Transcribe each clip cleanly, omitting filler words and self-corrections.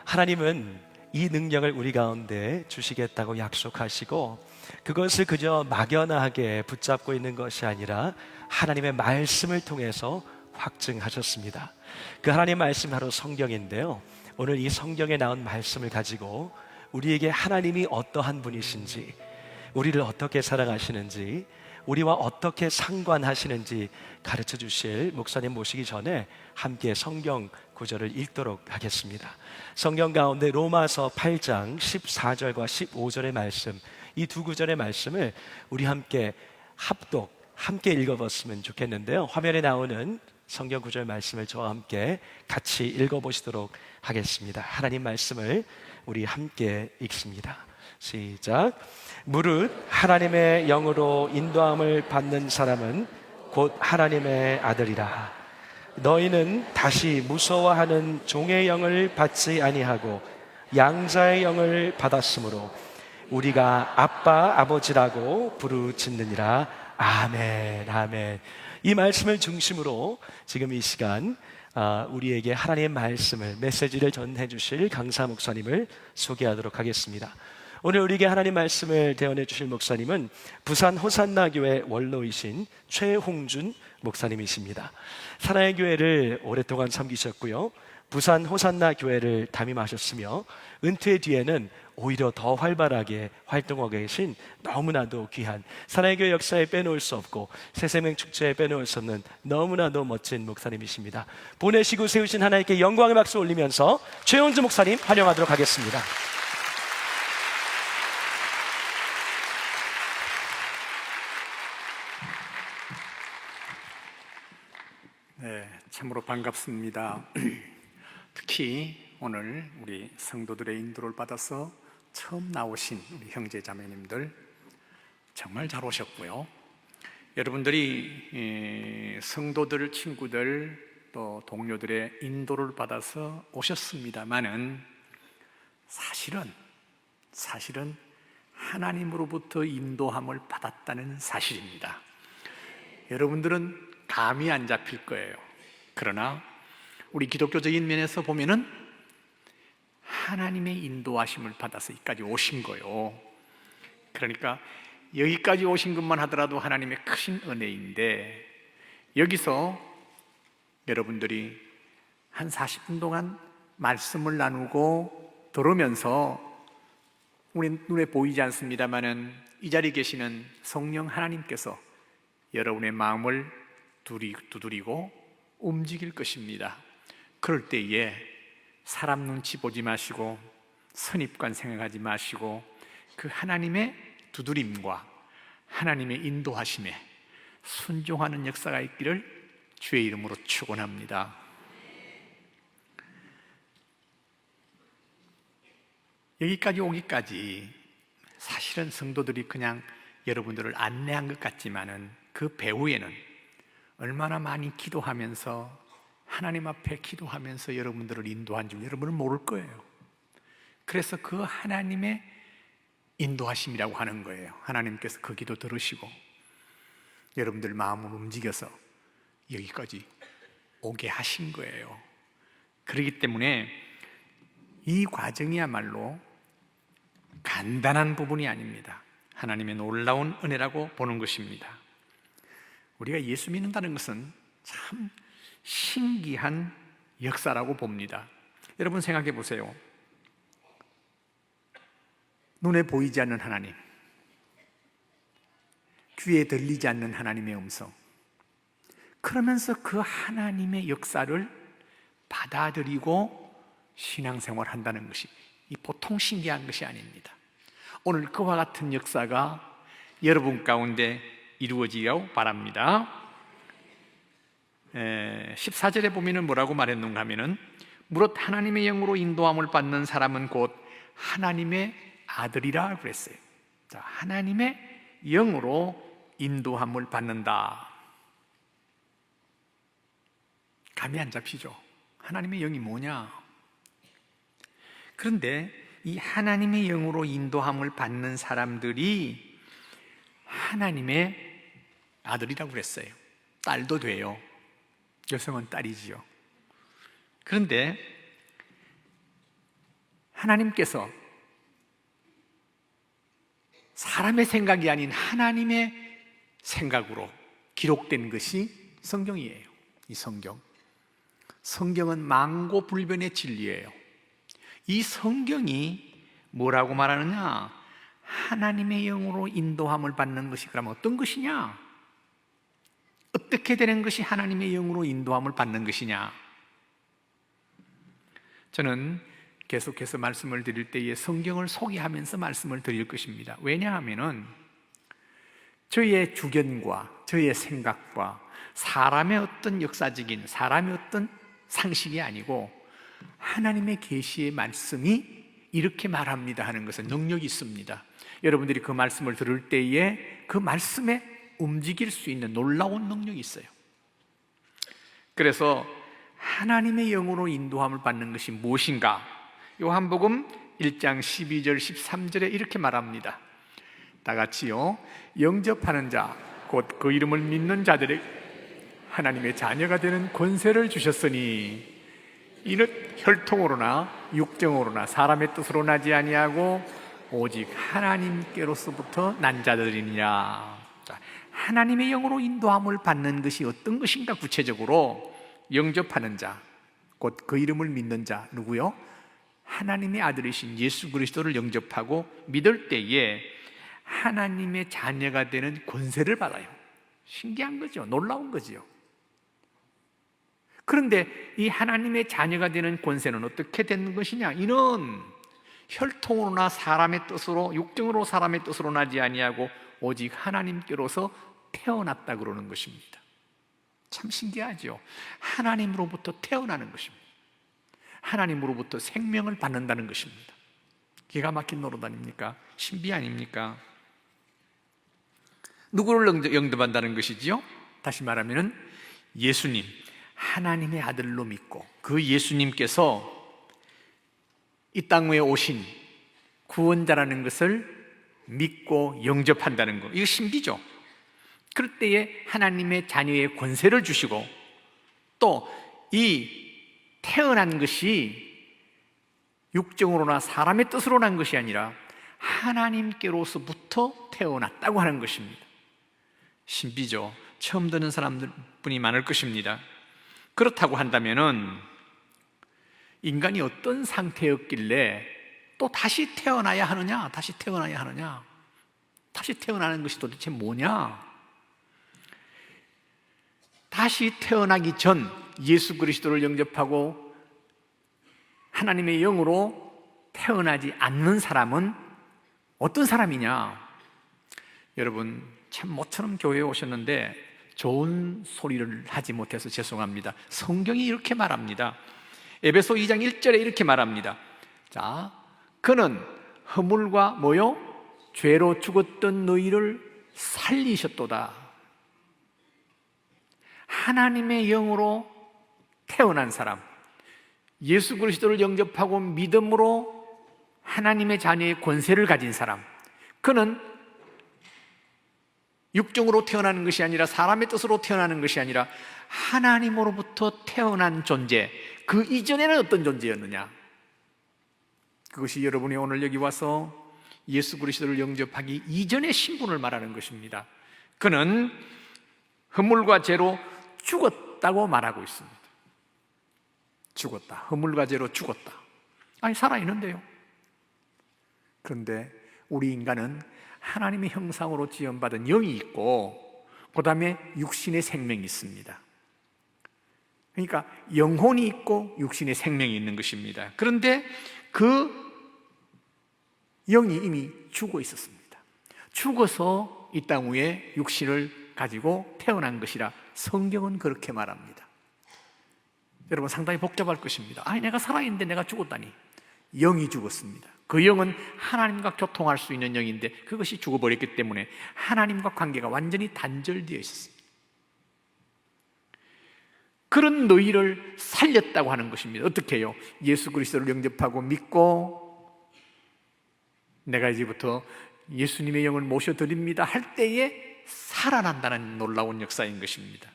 하나님은 이 능력을 우리 가운데 주시겠다고 약속하시고 그것을 그저 막연하게 붙잡고 있는 것이 아니라 하나님의 말씀을 통해서 확증하셨습니다. 그 하나님 말씀 바로 성경인데요, 오늘 이 성경에 나온 말씀을 가지고 우리에게 하나님이 어떠한 분이신지, 우리를 어떻게 사랑하시는지, 우리와 어떻게 상관하시는지 가르쳐 주실 목사님 모시기 전에 함께 성경 구절을 읽도록 하겠습니다. 성경 가운데 로마서 8장 14절과 15절의 말씀, 이 두 구절의 말씀을 우리 함께 함께 읽어봤으면 좋겠는데요, 화면에 나오는 성경 구절 말씀을 저와 함께 같이 읽어보시도록 하겠습니다. 하나님 말씀을 우리 함께 읽습니다. 시작. 무릇 하나님의 영으로 인도함을 받는 사람은 곧 하나님의 아들이라. 너희는 다시 무서워하는 종의 영을 받지 아니하고 양자의 영을 받았으므로 우리가 아빠 아버지라고 부르짖느니라. 아멘. 아멘. 이 말씀을 중심으로 지금 이 시간 우리에게 하나님의 말씀을, 메시지를 전해 주실 강사 목사님을 소개하도록 하겠습니다. 오늘 우리에게 하나님 말씀을 대언해 주실 목사님은 부산 호산나 교회 원로이신 최홍준 목사님이십니다. 사랑의 교회를 오랫동안 섬기셨고요, 부산 호산나 교회를 담임하셨으며 은퇴 뒤에는 오히려 더 활발하게 활동하고 계신 너무나도 귀한, 사랑의 교회 역사에 빼놓을 수 없고 새생명 축제에 빼놓을 수 없는 너무나도 멋진 목사님이십니다. 보내시고 세우신 하나님께 영광의 박수 올리면서 최홍준 목사님 환영하도록 하겠습니다. 네, 참으로 반갑습니다. 특히 오늘 우리 성도들의 인도를 받아서 처음 나오신 우리 형제 자매님들 정말 잘 오셨고요. 여러분들이 성도들, 친구들, 또 동료들의 인도를 받아서 오셨습니다마는 사실은 하나님으로부터 인도함을 받았다는 사실입니다. 여러분들은 감이 안 잡힐 거예요. 그러나 우리 기독교적인 면에서 보면은 하나님의 인도하심을 받아서 여기까지 오신 거예요. 그러니까 여기까지 오신 것만 하더라도 하나님의 크신 은혜인데, 여기서 여러분들이 한 40분 동안 말씀을 나누고 들으면서 우리 눈에 보이지 않습니다마는 이 자리에 계시는 성령 하나님께서 여러분의 마음을 두드리고 움직일 것입니다. 그럴 때에 사람 눈치 보지 마시고 선입관 생각하지 마시고 그 하나님의 두드림과 하나님의 인도하심에 순종하는 역사가 있기를 주의 이름으로 축원합니다. 여기까지 오기까지 사실은 성도들이 그냥 여러분들을 안내한 것 같지만은 그 배후에는 얼마나 많이 기도하면서 하나님 앞에 기도하면서 여러분들을 인도한 줄 여러분은 모를 거예요. 그래서 그 하나님의 인도하심이라고 하는 거예요. 하나님께서 그 기도 들으시고 여러분들 마음을 움직여서 여기까지 오게 하신 거예요. 그렇기 때문에 이 과정이야말로 간단한 부분이 아닙니다. 하나님의 놀라운 은혜라고 보는 것입니다. 우리가 예수 믿는다는 것은 참 신기한 역사라고 봅니다. 여러분 생각해 보세요. 눈에 보이지 않는 하나님, 귀에 들리지 않는 하나님의 음성, 그러면서 그 하나님의 역사를 받아들이고 신앙생활 한다는 것이 보통 신기한 것이 아닙니다. 오늘 그와 같은 역사가 여러분 가운데 이루어지기를 바랍니다. 14절에 보면 뭐라고 말했는가 하면은 무릇 하나님의 영으로 인도함을 받는 사람은 곧 하나님의 아들이라 그랬어요. 자, 하나님의 영으로 인도함을 받는다. 감이 안 잡히죠? 하나님의 영이 뭐냐? 그런데 이 하나님의 영으로 인도함을 받는 사람들이 하나님의 아들이라고 그랬어요. 딸도 돼요. 여성은 딸이지요. 그런데 하나님께서 사람의 생각이 아닌 하나님의 생각으로 기록된 것이 성경이에요. 이 성경은 망고불변의 진리예요. 이 성경이 뭐라고 말하느냐? 하나님의 영으로 인도함을 받는 것이 그러면 어떤 것이냐? 어떻게 되는 것이 하나님의 영으로 인도함을 받는 것이냐? 저는 계속해서 말씀을 드릴 때에 성경을 소개하면서 말씀을 드릴 것입니다. 왜냐하면은 저의 주견과 저의 생각과 사람의 어떤 역사적인 사람의 어떤 상식이 아니고 하나님의 계시의 말씀이 이렇게 말합니다 하는 것은 능력이 있습니다. 여러분들이 그 말씀을 들을 때에 그 말씀에 움직일 수 있는 놀라운 능력이 있어요. 그래서 하나님의 영으로 인도함을 받는 것이 무엇인가? 요한복음 1장 12절 13절에 이렇게 말합니다. 다 같이요. 영접하는 자 곧 그 이름을 믿는 자들에게 하나님의 자녀가 되는 권세를 주셨으니 이는 혈통으로나 육정으로나 사람의 뜻으로 나지 아니하고 오직 하나님께로서부터 난 자들이니라. 하나님의 영으로 인도함을 받는 것이 어떤 것인가? 구체적으로 영접하는 자 곧 그 이름을 믿는 자 누구요? 하나님의 아들이신 예수 그리스도를 영접하고 믿을 때에 하나님의 자녀가 되는 권세를 받아요. 신기한 거죠. 놀라운 거죠. 그런데 이 하나님의 자녀가 되는 권세는 어떻게 되는 것이냐? 이는 혈통으로나 사람의 뜻으로 육정으로 사람의 뜻으로 나지 아니하고 오직 하나님께로서 태어났다 그러는 것입니다. 참 신기하죠. 하나님으로부터 태어나는 것입니다. 하나님으로부터 생명을 받는다는 것입니다. 기가 막힌 노릇 아닙니까? 신비 아닙니까? 누구를 영접한다는 것이지요? 다시 말하면 예수님, 하나님의 아들로 믿고 그 예수님께서 이 땅 위에 오신 구원자라는 것을 믿고 영접한다는 것, 이거 신비죠. 그럴 때에 하나님의 자녀의 권세를 주시고 또 이 태어난 것이 육정으로나 사람의 뜻으로 난 것이 아니라 하나님께로서부터 태어났다고 하는 것입니다. 신비죠. 처음 듣는 사람들뿐이 많을 것입니다. 그렇다고 한다면은 인간이 어떤 상태였길래 또 다시 태어나야 하느냐? 다시 태어나야 하느냐? 다시 태어나는 것이 도대체 뭐냐? 다시 태어나기 전 예수 그리스도를 영접하고 하나님의 영으로 태어나지 않는 사람은 어떤 사람이냐? 여러분 참 모처럼 교회에 오셨는데 좋은 소리를 하지 못해서 죄송합니다. 성경이 이렇게 말합니다. 에베소 2장 1절에 이렇게 말합니다. 자, 그는 허물과 뭐요? 죄로 죽었던 너희를 살리셨도다. 하나님의 영으로 태어난 사람, 예수 그리스도를 영접하고 믿음으로 하나님의 자녀의 권세를 가진 사람, 그는 육정으로 태어나는 것이 아니라 사람의 뜻으로 태어나는 것이 아니라 하나님으로부터 태어난 존재, 그 이전에는 어떤 존재였느냐? 그것이 여러분이 오늘 여기 와서 예수 그리스도를 영접하기 이전의 신분을 말하는 것입니다. 그는 허물과 죄로 죽었다고 말하고 있습니다. 죽었다. 허물과 죄로 죽었다. 아니 살아있는데요. 그런데 우리 인간은 하나님의 형상으로 지음받은 영이 있고 그 다음에 육신의 생명이 있습니다. 그러니까 영혼이 있고 육신의 생명이 있는 것입니다. 그런데 그 영이 이미 죽어 있었습니다. 죽어서 이 땅 위에 육신을 가지고 태어난 것이라 성경은 그렇게 말합니다. 여러분 상당히 복잡할 것입니다. 아니 내가 살아있는데 내가 죽었다니. 영이 죽었습니다. 그 영은 하나님과 교통할 수 있는 영인데 그것이 죽어버렸기 때문에 하나님과 관계가 완전히 단절되어 있었습니다. 그런 너희를 살렸다고 하는 것입니다. 어떻게 해요? 예수 그리스도를 영접하고 믿고 내가 이제부터 예수님의 영을 모셔드립니다 할 때에 살아난다는 놀라운 역사인 것입니다.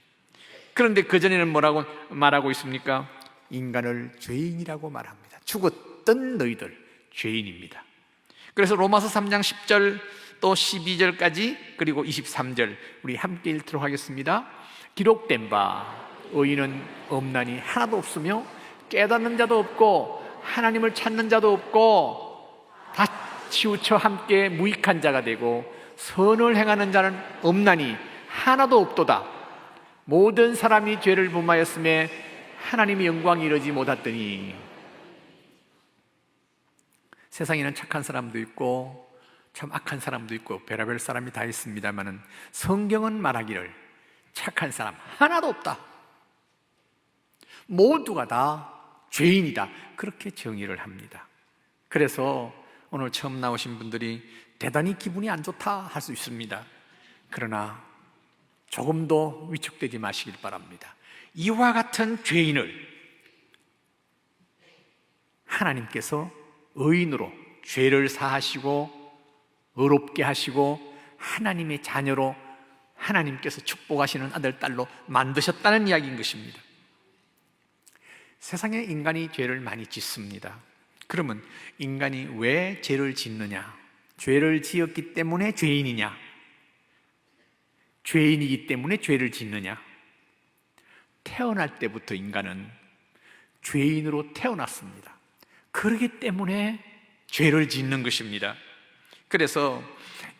그런데 그전에는 뭐라고 말하고 있습니까? 인간을 죄인이라고 말합니다. 죽었던 너희들, 죄인입니다. 그래서 로마서 3장 10절 또 12절까지 그리고 23절 우리 함께 읽도록 하겠습니다. 기록된 바 의인은 없나니 하나도 없으며 깨닫는 자도 없고 하나님을 찾는 자도 없고 다 치우쳐 함께 무익한 자가 되고 선을 행하는 자는 없나니 하나도 없도다. 모든 사람이 죄를 범하였음에 하나님의 영광이 이르지 못하더니. 세상에는 착한 사람도 있고 참 악한 사람도 있고 별의별 사람이 다 있습니다마는 성경은 말하기를 착한 사람 하나도 없다. 모두가 다 죄인이다. 그렇게 정의를 합니다. 그래서 오늘 처음 나오신 분들이 대단히 기분이 안 좋다 할 수 있습니다. 그러나 조금도 위축되지 마시길 바랍니다. 이와 같은 죄인을 하나님께서 의인으로 죄를 사하시고 의롭게 하시고 하나님의 자녀로 하나님께서 축복하시는 아들, 딸로 만드셨다는 이야기인 것입니다. 세상에 인간이 죄를 많이 짓습니다. 그러면 인간이 왜 죄를 짓느냐? 죄를 지었기 때문에 죄인이냐? 죄인이기 때문에 죄를 짓느냐? 태어날 때부터 인간은 죄인으로 태어났습니다. 그렇기 때문에 죄를 짓는 것입니다. 그래서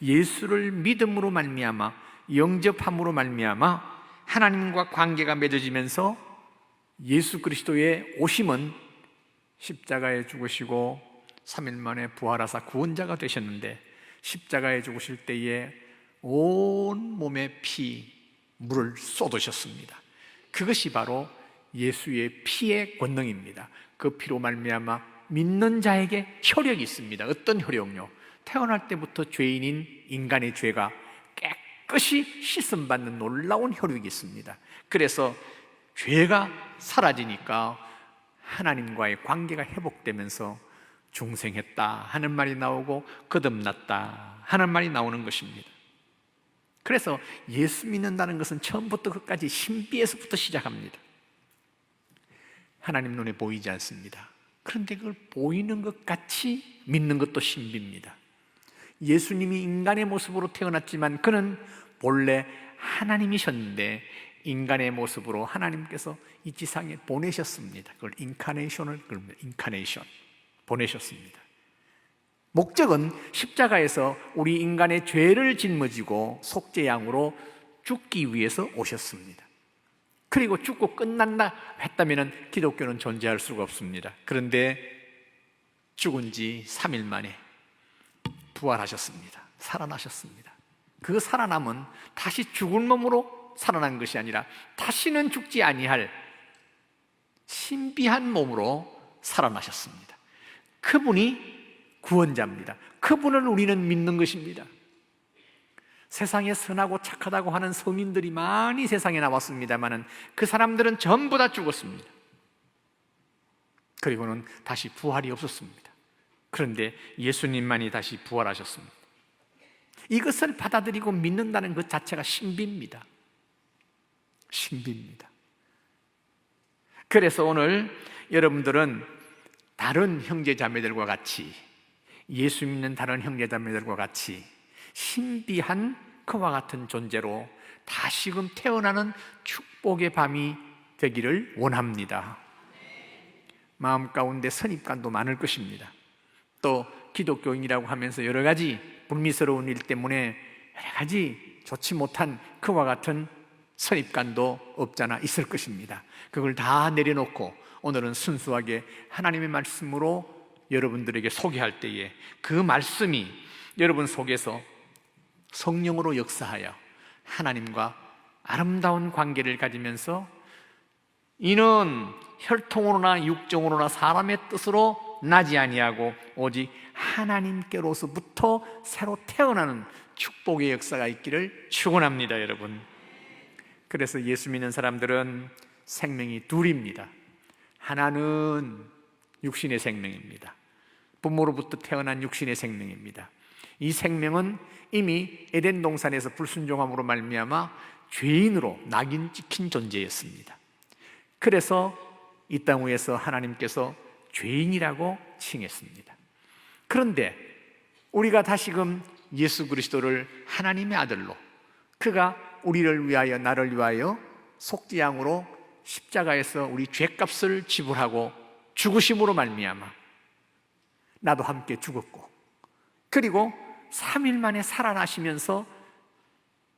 예수를 믿음으로 말미암아 영접함으로 말미암아 하나님과 관계가 맺어지면서 예수 그리스도의 오심은 십자가에 죽으시고 3일 만에 부활하사 구원자가 되셨는데 십자가에 죽으실 때에 온 몸에 피, 물을 쏟으셨습니다. 그것이 바로 예수의 피의 권능입니다. 그 피로 말미암아 믿는 자에게 효력이 있습니다. 어떤 효력요? 태어날 때부터 죄인인 인간의 죄가 깨끗이 씻음받는 놀라운 효력이 있습니다. 그래서 죄가 사라지니까 하나님과의 관계가 회복되면서 중생했다 하는 말이 나오고 거듭났다 하는 말이 나오는 것입니다. 그래서 예수 믿는다는 것은 처음부터 끝까지 신비에서부터 시작합니다. 하나님 눈에 보이지 않습니다. 그런데 그걸 보이는 것 같이 믿는 것도 신비입니다. 예수님이 인간의 모습으로 태어났지만 그는 본래 하나님이셨는데 인간의 모습으로 하나님께서 이 지상에 보내셨습니다. 그걸 인카네이션을 인카네이션 보내셨습니다. 목적은 십자가에서 우리 인간의 죄를 짊어지고 속죄양으로 죽기 위해서 오셨습니다. 그리고 죽고 끝난다 했다면 기독교는 존재할 수가 없습니다. 그런데 죽은 지 3일 만에 부활하셨습니다. 살아나셨습니다. 그 살아남은 다시 죽을 몸으로 살아난 것이 아니라 다시는 죽지 아니할 신비한 몸으로 살아나셨습니다. 그분이 구원자입니다. 그분을 우리는 믿는 것입니다. 세상에 선하고 착하다고 하는 성인들이 많이 세상에 나왔습니다만 그 사람들은 전부 다 죽었습니다. 그리고는 다시 부활이 없었습니다. 그런데 예수님만이 다시 부활하셨습니다. 이것을 받아들이고 믿는다는 것 자체가 신비입니다. 신비입니다. 그래서 오늘 여러분들은 다른 형제자매들과 같이 예수 믿는 다른 형제자매들과 같이 신비한 그와 같은 존재로 다시금 태어나는 축복의 밤이 되기를 원합니다. 마음 가운데 선입관도 많을 것입니다. 또 기독교인이라고 하면서 여러 가지 불미스러운 일 때문에 여러 가지 좋지 못한 그와 같은 선입관도 없잖아 있을 것입니다. 그걸 다 내려놓고 오늘은 순수하게 하나님의 말씀으로 여러분들에게 소개할 때에 그 말씀이 여러분 속에서 성령으로 역사하여 하나님과 아름다운 관계를 가지면서 이는 혈통으로나 육정으로나 사람의 뜻으로 나지 아니하고 오직 하나님께로서부터 새로 태어나는 축복의 역사가 있기를 축원합니다, 여러분. 그래서 예수 믿는 사람들은 생명이 둘입니다. 하나는 육신의 생명입니다. 부모로부터 태어난 육신의 생명입니다. 이 생명은 이미 에덴 동산에서 불순종함으로 말미암아 죄인으로 낙인 찍힌 존재였습니다. 그래서 이 땅 위에서 하나님께서 죄인이라고 칭했습니다. 그런데 우리가 다시금 예수 그리스도를 하나님의 아들로, 그가 우리를 위하여 나를 위하여 속죄양으로 십자가에서 우리 죄값을 지불하고 죽으심으로 말미암아 나도 함께 죽었고, 그리고 3일 만에 살아나시면서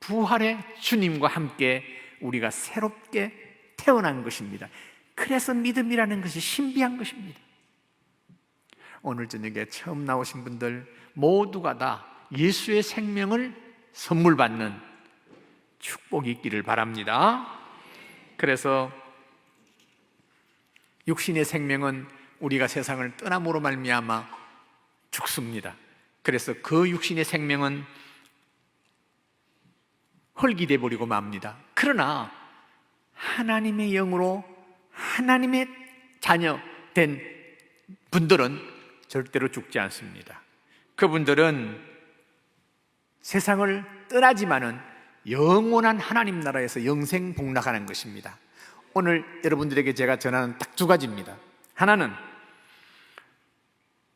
부활의 주님과 함께 우리가 새롭게 태어난 것입니다. 그래서 믿음이라는 것이 신비한 것입니다. 오늘 저녁에 처음 나오신 분들 모두가 다 예수의 생명을 선물 받는 축복이 있기를 바랍니다. 그래서 육신의 생명은 우리가 세상을 떠남으로 말미암아 죽습니다. 그래서 그 육신의 생명은 흙이 되어버리고 맙니다. 그러나 하나님의 영으로 하나님의 자녀 된 분들은 절대로 죽지 않습니다. 그분들은 세상을 떠나지만은 영원한 하나님 나라에서 영생 복락하는 것입니다. 오늘 여러분들에게 제가 전하는 딱 두 가지입니다. 하나는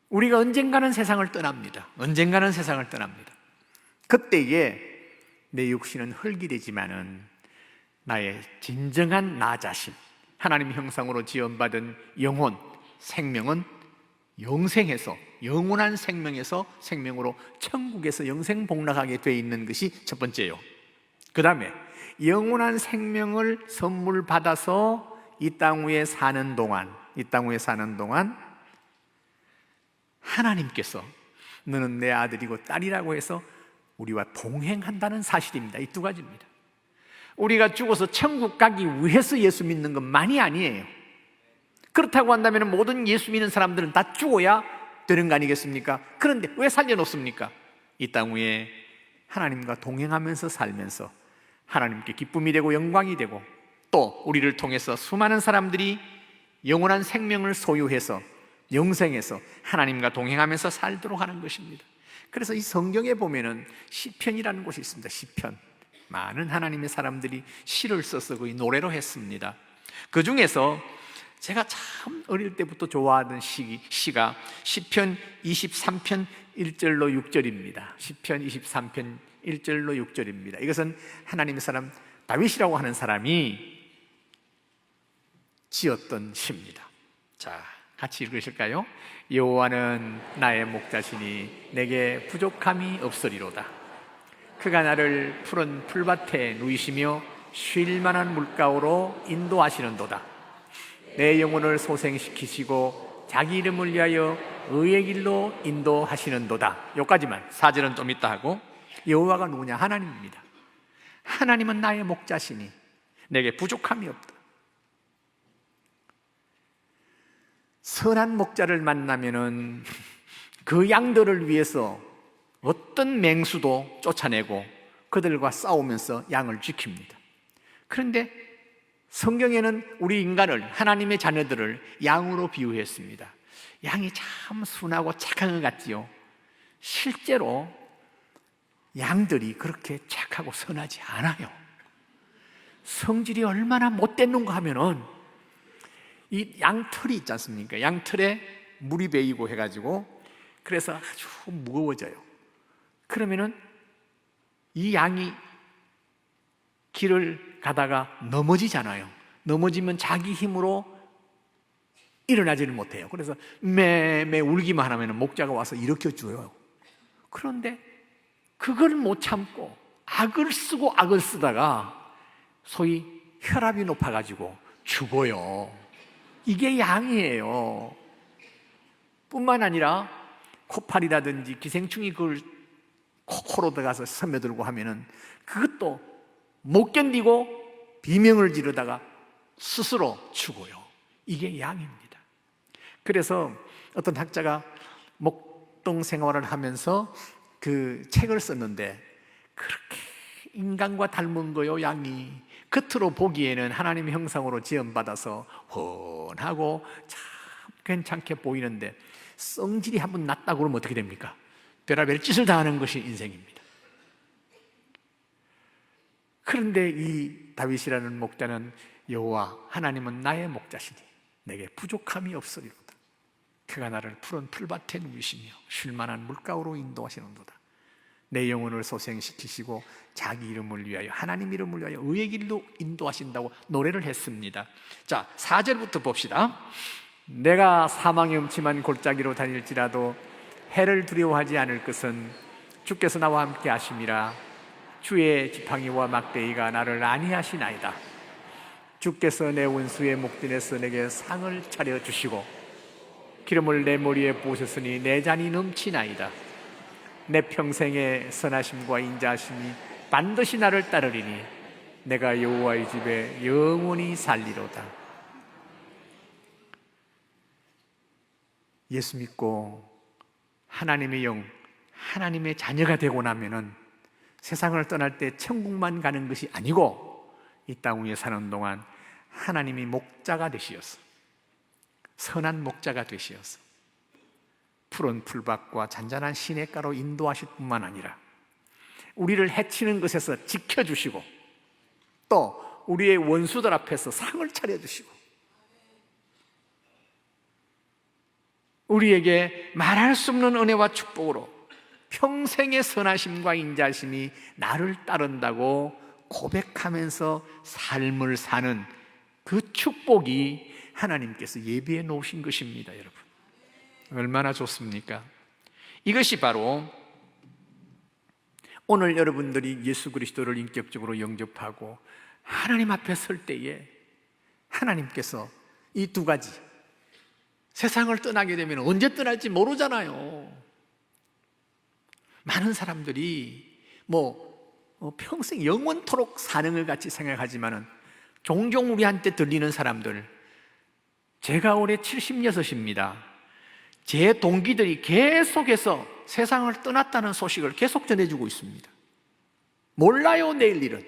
우리가 언젠가는 세상을 떠납니다. 언젠가는 세상을 떠납니다. 그때에 내 육신은 흙이 되지만은 나의 진정한 나 자신, 하나님 형상으로 지원받은 영혼, 생명은 영생에서, 영원한 생명에서 생명으로 천국에서 영생 복락하게 되어 있는 것이 첫 번째요. 그 다음에 영원한 생명을 선물 받아서 이 땅 위에 사는 동안 하나님께서 너는 내 아들이고 딸이라고 해서 우리와 동행한다는 사실입니다. 이 두 가지입니다. 우리가 죽어서 천국 가기 위해서 예수 믿는 것만이 아니에요. 그렇다고 한다면 모든 예수 믿는 사람들은 다 죽어야 되는 거 아니겠습니까? 그런데 왜 살려놓습니까? 이 땅 위에 하나님과 동행하면서 살면서 하나님께 기쁨이 되고 영광이 되고, 또 우리를 통해서 수많은 사람들이 영원한 생명을 소유해서 영생에서 하나님과 동행하면서 살도록 하는 것입니다. 그래서 이 성경에 보면은 시편이라는 곳이 있습니다. 시편. 많은 하나님의 사람들이 시를 써서 거의 노래로 했습니다. 그 중에서 제가 참 어릴 때부터 좋아하던 시가 시편 23편 1절로 6절입니다. 시편 23편 1절로 6절입니다. 이것은 하나님의 사람 다윗이라고 하는 사람이 지었던 시입니다. 자, 같이 읽으실까요? 여호와는 나의 목자시니 내게 부족함이 없으리로다. 그가 나를 푸른 풀밭에 누이시며 쉴 만한 물가로 인도하시는도다. 내 영혼을 소생시키시고 자기 이름을 위하여 의의 길로 인도하시는도다. 여기까지만. 4절은 좀 이따 하고, 여호와가 누구냐? 하나님입니다. 하나님은 나의 목자시니 내게 부족함이 없다. 선한 목자를 만나면은 그 양들을 위해서 어떤 맹수도 쫓아내고 그들과 싸우면서 양을 지킵니다. 그런데 성경에는 우리 인간을, 하나님의 자녀들을 양으로 비유했습니다. 양이 참 순하고 착한 것 같지요. 실제로 양들이 그렇게 착하고 선하지 않아요. 성질이 얼마나 못됐는가 하면은 이 양털이 있지 않습니까? 양털에 물이 배이고 해가지고 그래서 아주 무거워져요. 그러면은 이 양이 길을 가다가 넘어지잖아요. 넘어지면 자기 힘으로 일어나지를 못해요. 그래서 매매 울기만 하면 목자가 와서 일으켜줘요. 그런데 그걸 못 참고 악을 쓰고 악을 쓰다가 소위 혈압이 높아가지고 죽어요. 이게 양이에요. 뿐만 아니라 코팔이라든지 기생충이 그걸 코로 들어가서 스며들고 하면은 그것도 못 견디고 비명을 지르다가 스스로 죽어요. 이게 양입니다. 그래서 어떤 학자가 목동 생활을 하면서 그 책을 썼는데, 그렇게 인간과 닮은 거요, 양이. 겉으로 보기에는 하나님의 형상으로 지음받아서 훤하고 참 괜찮게 보이는데 성질이 한번 났다고 그러면 어떻게 됩니까? 별의별 짓을 다 하는 것이 인생입니다. 그런데 이 다윗이라는 목자는 여호와 하나님은 나의 목자시니 내게 부족함이 없으리로다. 그가 나를 푸른 풀밭에 누이시며 쉴만한 물가로 인도하시는도다. 내 영혼을 소생시키시고 자기 이름을 위하여, 하나님 이름을 위하여 의의 길로 인도하신다고 노래를 했습니다. 자, 4절부터 봅시다. 내가 사망의 음침한 골짜기로 다닐지라도 해를 두려워하지 않을 것은 주께서 나와 함께 하심이라. 주의 지팡이와 막대기가 나를 안위하시나이다. 주께서 내 원수의 목전에서 내게 상을 차려주시고 기름을 내 머리에 부으셨으니 내 잔이 넘치나이다. 내 평생의 선하심과 인자하심이 반드시 나를 따르리니 내가 여호와의 집에 영원히 살리로다. 예수 믿고 하나님의 영, 하나님의 자녀가 되고 나면은 세상을 떠날 때 천국만 가는 것이 아니고 이 땅 위에 사는 동안 하나님이 목자가 되시었어. 선한 목자가 되시었어. 푸른 풀밭과 잔잔한 시냇가로 인도하실 뿐만 아니라 우리를 해치는 것에서 지켜주시고 또 우리의 원수들 앞에서 상을 차려주시고 우리에게 말할 수 없는 은혜와 축복으로 평생의 선하심과 인자심이 나를 따른다고 고백하면서 삶을 사는 그 축복이 하나님께서 예비해 놓으신 것입니다, 여러분. 얼마나 좋습니까? 이것이 바로 오늘 여러분들이 예수 그리스도를 인격적으로 영접하고 하나님 앞에 설 때에 하나님께서 이 두 가지, 세상을 떠나게 되면 언제 떠날지 모르잖아요. 많은 사람들이 평생 영원토록 사는 것 같이 생각하지만은 종종 우리한테 들리는 사람들, 제가 올해 76입니다. 제 동기들이 계속해서 세상을 떠났다는 소식을 계속 전해주고 있습니다. 몰라요, 내일 일은.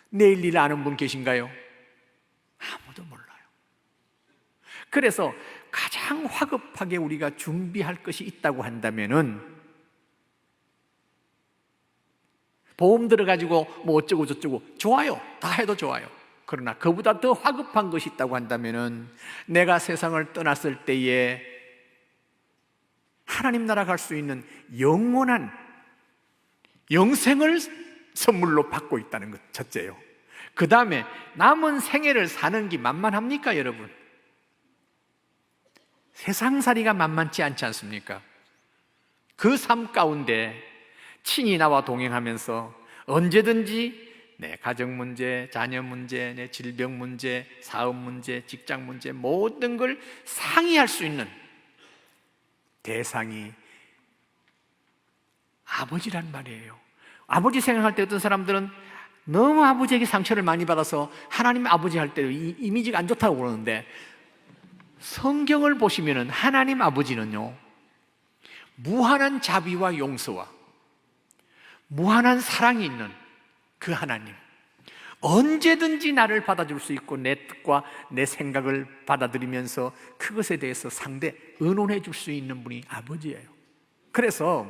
내일 일 아는 분 계신가요? 아무도 몰라요. 그래서 가장 화급하게 우리가 준비할 것이 있다고 한다면은 보험 들어가지고 어쩌고 저쩌고 좋아요, 다 해도 좋아요. 그러나 그보다 더 화급한 것이 있다고 한다면은 내가 세상을 떠났을 때에 하나님 나라 갈 수 있는 영원한 영생을 선물로 받고 있다는 것, 첫째요. 그 다음에 남은 생애를 사는 게 만만합니까, 여러분? 세상살이가 만만치 않지 않습니까? 그 삶 가운데 친히 나와 동행하면서 언제든지 내 가정 문제, 자녀 문제, 내 질병 문제, 사업 문제, 직장 문제 모든 걸 상의할 수 있는 대상이 아버지란 말이에요. 아버지 생각할 때 어떤 사람들은 너무 아버지에게 상처를 많이 받아서 하나님 아버지 할 때 이미지가 안 좋다고 그러는데 성경을 보시면은 하나님 아버지는요, 무한한 자비와 용서와 무한한 사랑이 있는 그 하나님, 언제든지 나를 받아줄 수 있고 내 뜻과 내 생각을 받아들이면서 그것에 대해서 상대 의논해 줄 수 있는 분이 아버지예요. 그래서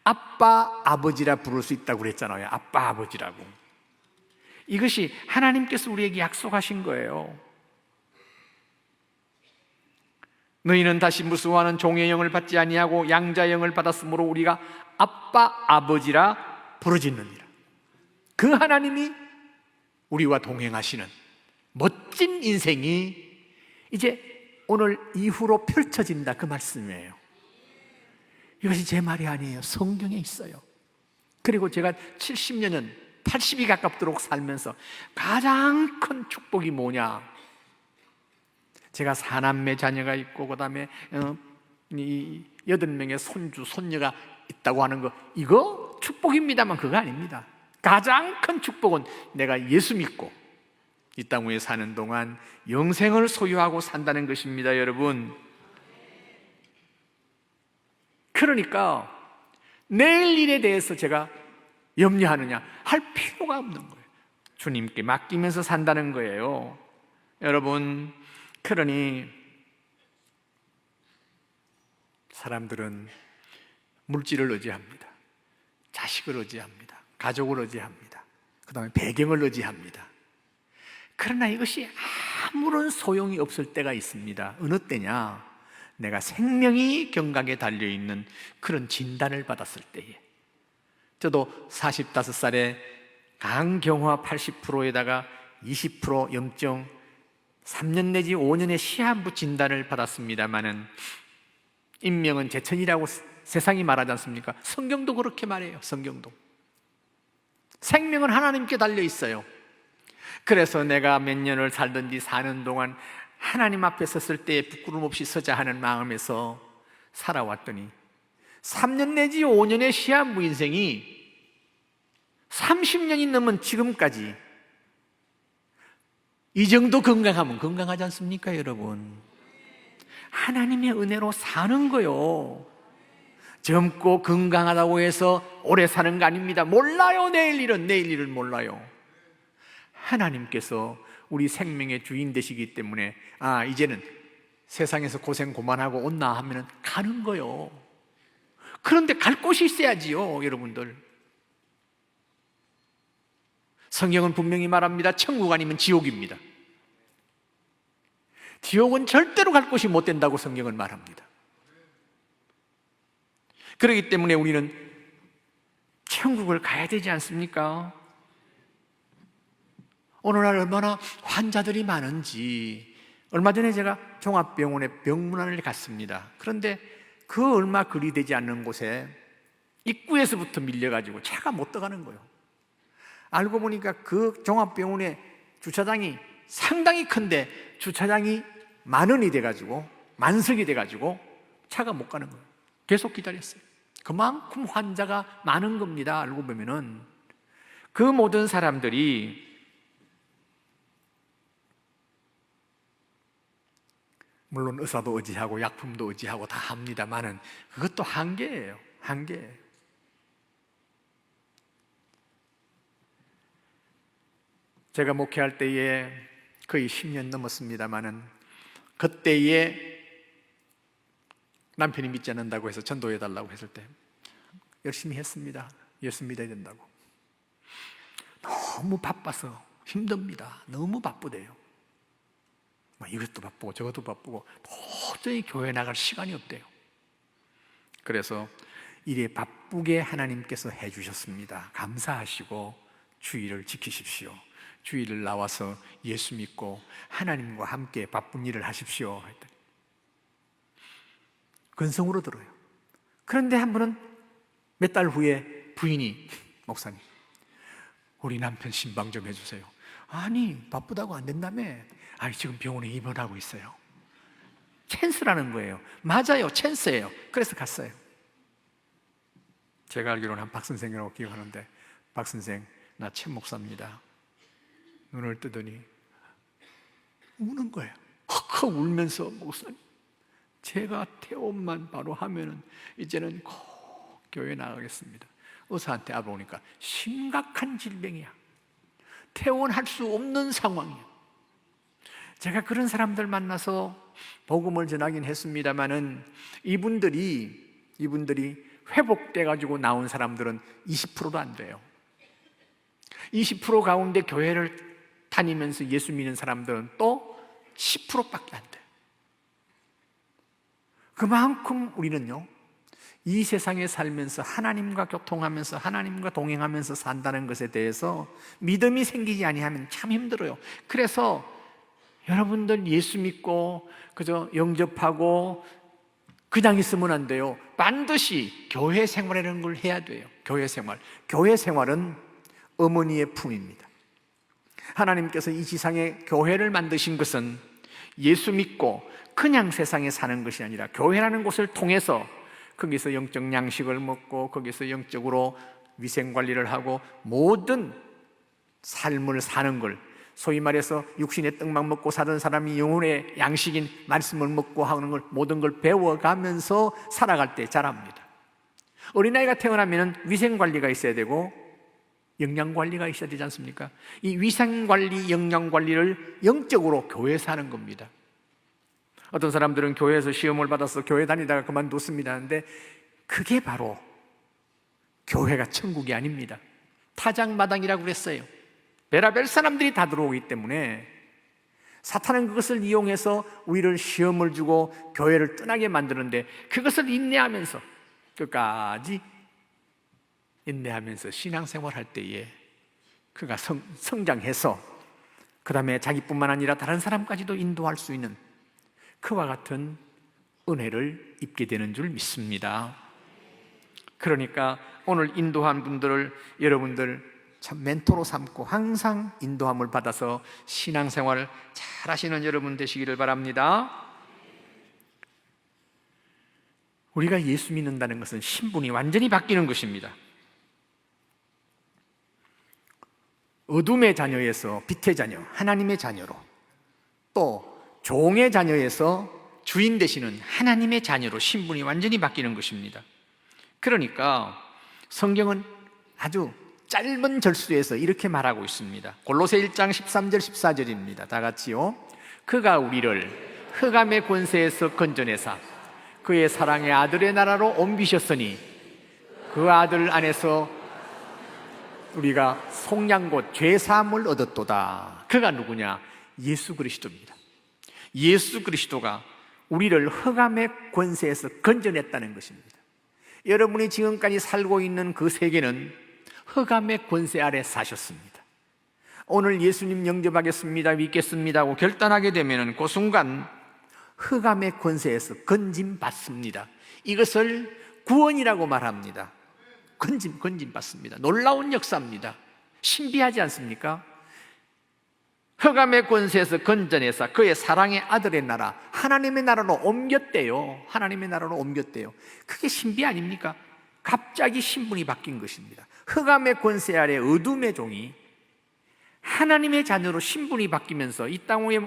아빠, 아버지라 부를 수 있다고 그랬잖아요. 아빠, 아버지라고. 이것이 하나님께서 우리에게 약속하신 거예요. 너희는 다시 무수하는 종의 영을 받지 아니하고 양자의 영을 받았으므로 우리가 아빠, 아버지라 부르짖느니라. 그 하나님이 우리와 동행하시는 멋진 인생이 이제 오늘 이후로 펼쳐진다, 그 말씀이에요. 이것이 제 말이 아니에요. 성경에 있어요. 그리고 제가 70년, 80이 가깝도록 살면서 가장 큰 축복이 뭐냐? 제가 4남매 자녀가 있고 그 다음에 8명의 손주, 손녀가 있다고 하는 거, 이거 축복입니다만 그거 아닙니다. 가장 큰 축복은 내가 예수 믿고 이 땅 위에 사는 동안 영생을 소유하고 산다는 것입니다, 여러분. 그러니까 내일 일에 대해서 제가 염려하느냐 할 필요가 없는 거예요. 주님께 맡기면서 산다는 거예요. 여러분, 그러니 사람들은 물질을 의지합니다. 자식을 의지합니다. 가족을 의지합니다. 그 다음에 배경을 의지합니다. 그러나 이것이 아무런 소용이 없을 때가 있습니다. 어느 때냐? 내가 생명이 경각에 달려있는 그런 진단을 받았을 때에, 저도 45살에 강경화 80%에다가 20% 염증 3년 내지 5년의 시한부 진단을 받았습니다마는 인명은 제천이라고 세상이 말하지 않습니까? 성경도 그렇게 말해요. 성경도 생명은 하나님께 달려 있어요. 그래서 내가 몇 년을 살든지 사는 동안 하나님 앞에 섰을 때 부끄럼 없이 서자 하는 마음에서 살아왔더니 3년 내지 5년의 시한부 인생이 30년이 넘은 지금까지 이 정도 건강하면 건강하지 않습니까, 여러분? 하나님의 은혜로 사는 거요. 젊고 건강하다고 해서 오래 사는 거 아닙니다. 몰라요, 내일 일을 몰라요. 하나님께서 우리 생명의 주인 되시기 때문에 이제는 세상에서 고생 그만하고 온나 하면은 가는 거요. 그런데 갈 곳이 있어야지요, 여러분들. 성경은 분명히 말합니다. 천국 아니면 지옥입니다. 지옥은 절대로 갈 곳이 못 된다고 성경은 말합니다. 그렇기 때문에 우리는 천국을 가야 되지 않습니까? 오늘날 얼마나 환자들이 많은지. 얼마 전에 제가 종합병원에 병문안을 갔습니다. 그런데 그 얼마 거리 되지 않는 곳에 입구에서부터 밀려가지고 차가 못 들어가는 거예요. 알고 보니까 그 종합병원의 주차장이 상당히 큰데 주차장이 만원이 돼가지고 만석이 돼가지고 차가 못 가는 거예요. 계속 기다렸어요. 그만큼 환자가 많은 겁니다. 알고 보면은 그 모든 사람들이 물론 의사도 의지하고 약품도 의지하고 다 합니다만은 그것도 한계예요. 한계예요. 제가 목회할 때에 거의 10년 넘었습니다만은 그때에 남편이 믿지 않는다고 해서 전도해달라고 했을 때 열심히 했습니다. 예수 믿어야 된다고. 너무 바빠서 힘듭니다. 너무 바쁘대요. 이것도 바쁘고 저것도 바쁘고 도저히 교회 나갈 시간이 없대요. 그래서 이래 바쁘게 하나님께서 해주셨습니다. 감사하시고 주의를 지키십시오. 주일을 나와서 예수 믿고 하나님과 함께 바쁜 일을 하십시오 했더니 근성으로 들어요. 그런데 한 번은 몇 달 후에 부인이 목사님 우리 남편 신방 좀 해주세요. 아니 바쁘다고 안 된다며. 아니 지금 병원에 입원하고 있어요. 찬스라는 거예요. 맞아요, 찬스예요. 그래서 갔어요. 제가 알기로는 한 박 선생이라고 기억하는데 박 선생 나 최 목사입니다. 눈을 뜨더니 우는 거예요. 헉헉 울면서 목사님 제가 퇴원만 바로 하면은 이제는 꼭 교회 나가겠습니다. 의사한테 알아보니까 심각한 질병이야. 퇴원할 수 없는 상황이야. 제가 그런 사람들 만나서 복음을 전하긴 했습니다마는 이분들이 회복돼 가지고 나온 사람들은 20%도 안 돼요. 20% 가운데 교회를 다니면서 예수 믿는 사람들은 또 10%밖에 안 돼요. 그만큼 우리는요 이 세상에 살면서 하나님과 교통하면서 하나님과 동행하면서 산다는 것에 대해서 믿음이 생기지 아니하면 참 힘들어요. 그래서 여러분들 예수 믿고 그저 영접하고 그냥 있으면 안 돼요. 반드시 교회 생활이라는 걸 해야 돼요. 교회 생활은 어머니의 품입니다. 하나님께서 이 지상에 교회를 만드신 것은 예수 믿고 그냥 세상에 사는 것이 아니라 교회라는 곳을 통해서 거기서 영적 양식을 먹고 거기서 영적으로 위생관리를 하고 모든 삶을 사는 걸, 소위 말해서 육신의 떡만 먹고 사던 사람이 영혼의 양식인 말씀을 먹고 하는 걸 모든 걸 배워가면서 살아갈 때 자랍니다. 어린아이가 태어나면 위생관리가 있어야 되고 영양관리가 있어야 되지 않습니까? 이 위생관리, 영양관리를 영적으로 교회에서 하는 겁니다. 어떤 사람들은 교회에서 시험을 받아서 교회 다니다가 그만뒀습니다 하는데 그게 바로 교회가 천국이 아닙니다. 타작마당이라고 그랬어요. 베라벨 사람들이 다 들어오기 때문에 사탄은 그것을 이용해서 우리를 시험을 주고 교회를 떠나게 만드는데, 그것을 인내하면서 끝까지 인내하면서 신앙생활할 때에 그가 성장해서 그 다음에 자기뿐만 아니라 다른 사람까지도 인도할 수 있는 그와 같은 은혜를 입게 되는 줄 믿습니다. 그러니까 오늘 인도한 분들을 여러분들 참 멘토로 삼고 항상 인도함을 받아서 신앙생활을 잘 하시는 여러분 되시기를 바랍니다. 우리가 예수 믿는다는 것은 신분이 완전히 바뀌는 것입니다. 어둠의 자녀에서 빛의 자녀, 하나님의 자녀로, 또 종의 자녀에서 주인 되시는 하나님의 자녀로 신분이 완전히 바뀌는 것입니다. 그러니까 성경은 아주 짧은 절수에서 이렇게 말하고 있습니다. 골로새 1장 13절 14절입니다. 다 같이요. 그가 우리를 흑암의 권세에서 건져내사 그의 사랑의 아들의 나라로 옮기셨으니 그 아들 안에서 우리가 속량 곧 죄사함을 얻었도다. 그가 누구냐? 예수 그리스도입니다. 예수 그리스도가 우리를 흑암의 권세에서 건져냈다는 것입니다. 여러분이 지금까지 살고 있는 그 세계는 흑암의 권세 아래 사셨습니다. 오늘 예수님 영접하겠습니다, 믿겠습니다 하고 결단하게 되면 그 순간 흑암의 권세에서 건짐받습니다. 이것을 구원이라고 말합니다. 건짐받습니다. 놀라운 역사입니다. 신비하지 않습니까? 흑암의 권세에서 건져내사 그의 사랑의 아들의 나라, 하나님의 나라로 옮겼대요. 하나님의 나라로 옮겼대요. 그게 신비 아닙니까? 갑자기 신분이 바뀐 것입니다. 흑암의 권세 아래 어둠의 종이 하나님의 자녀로 신분이 바뀌면서 이 땅 위에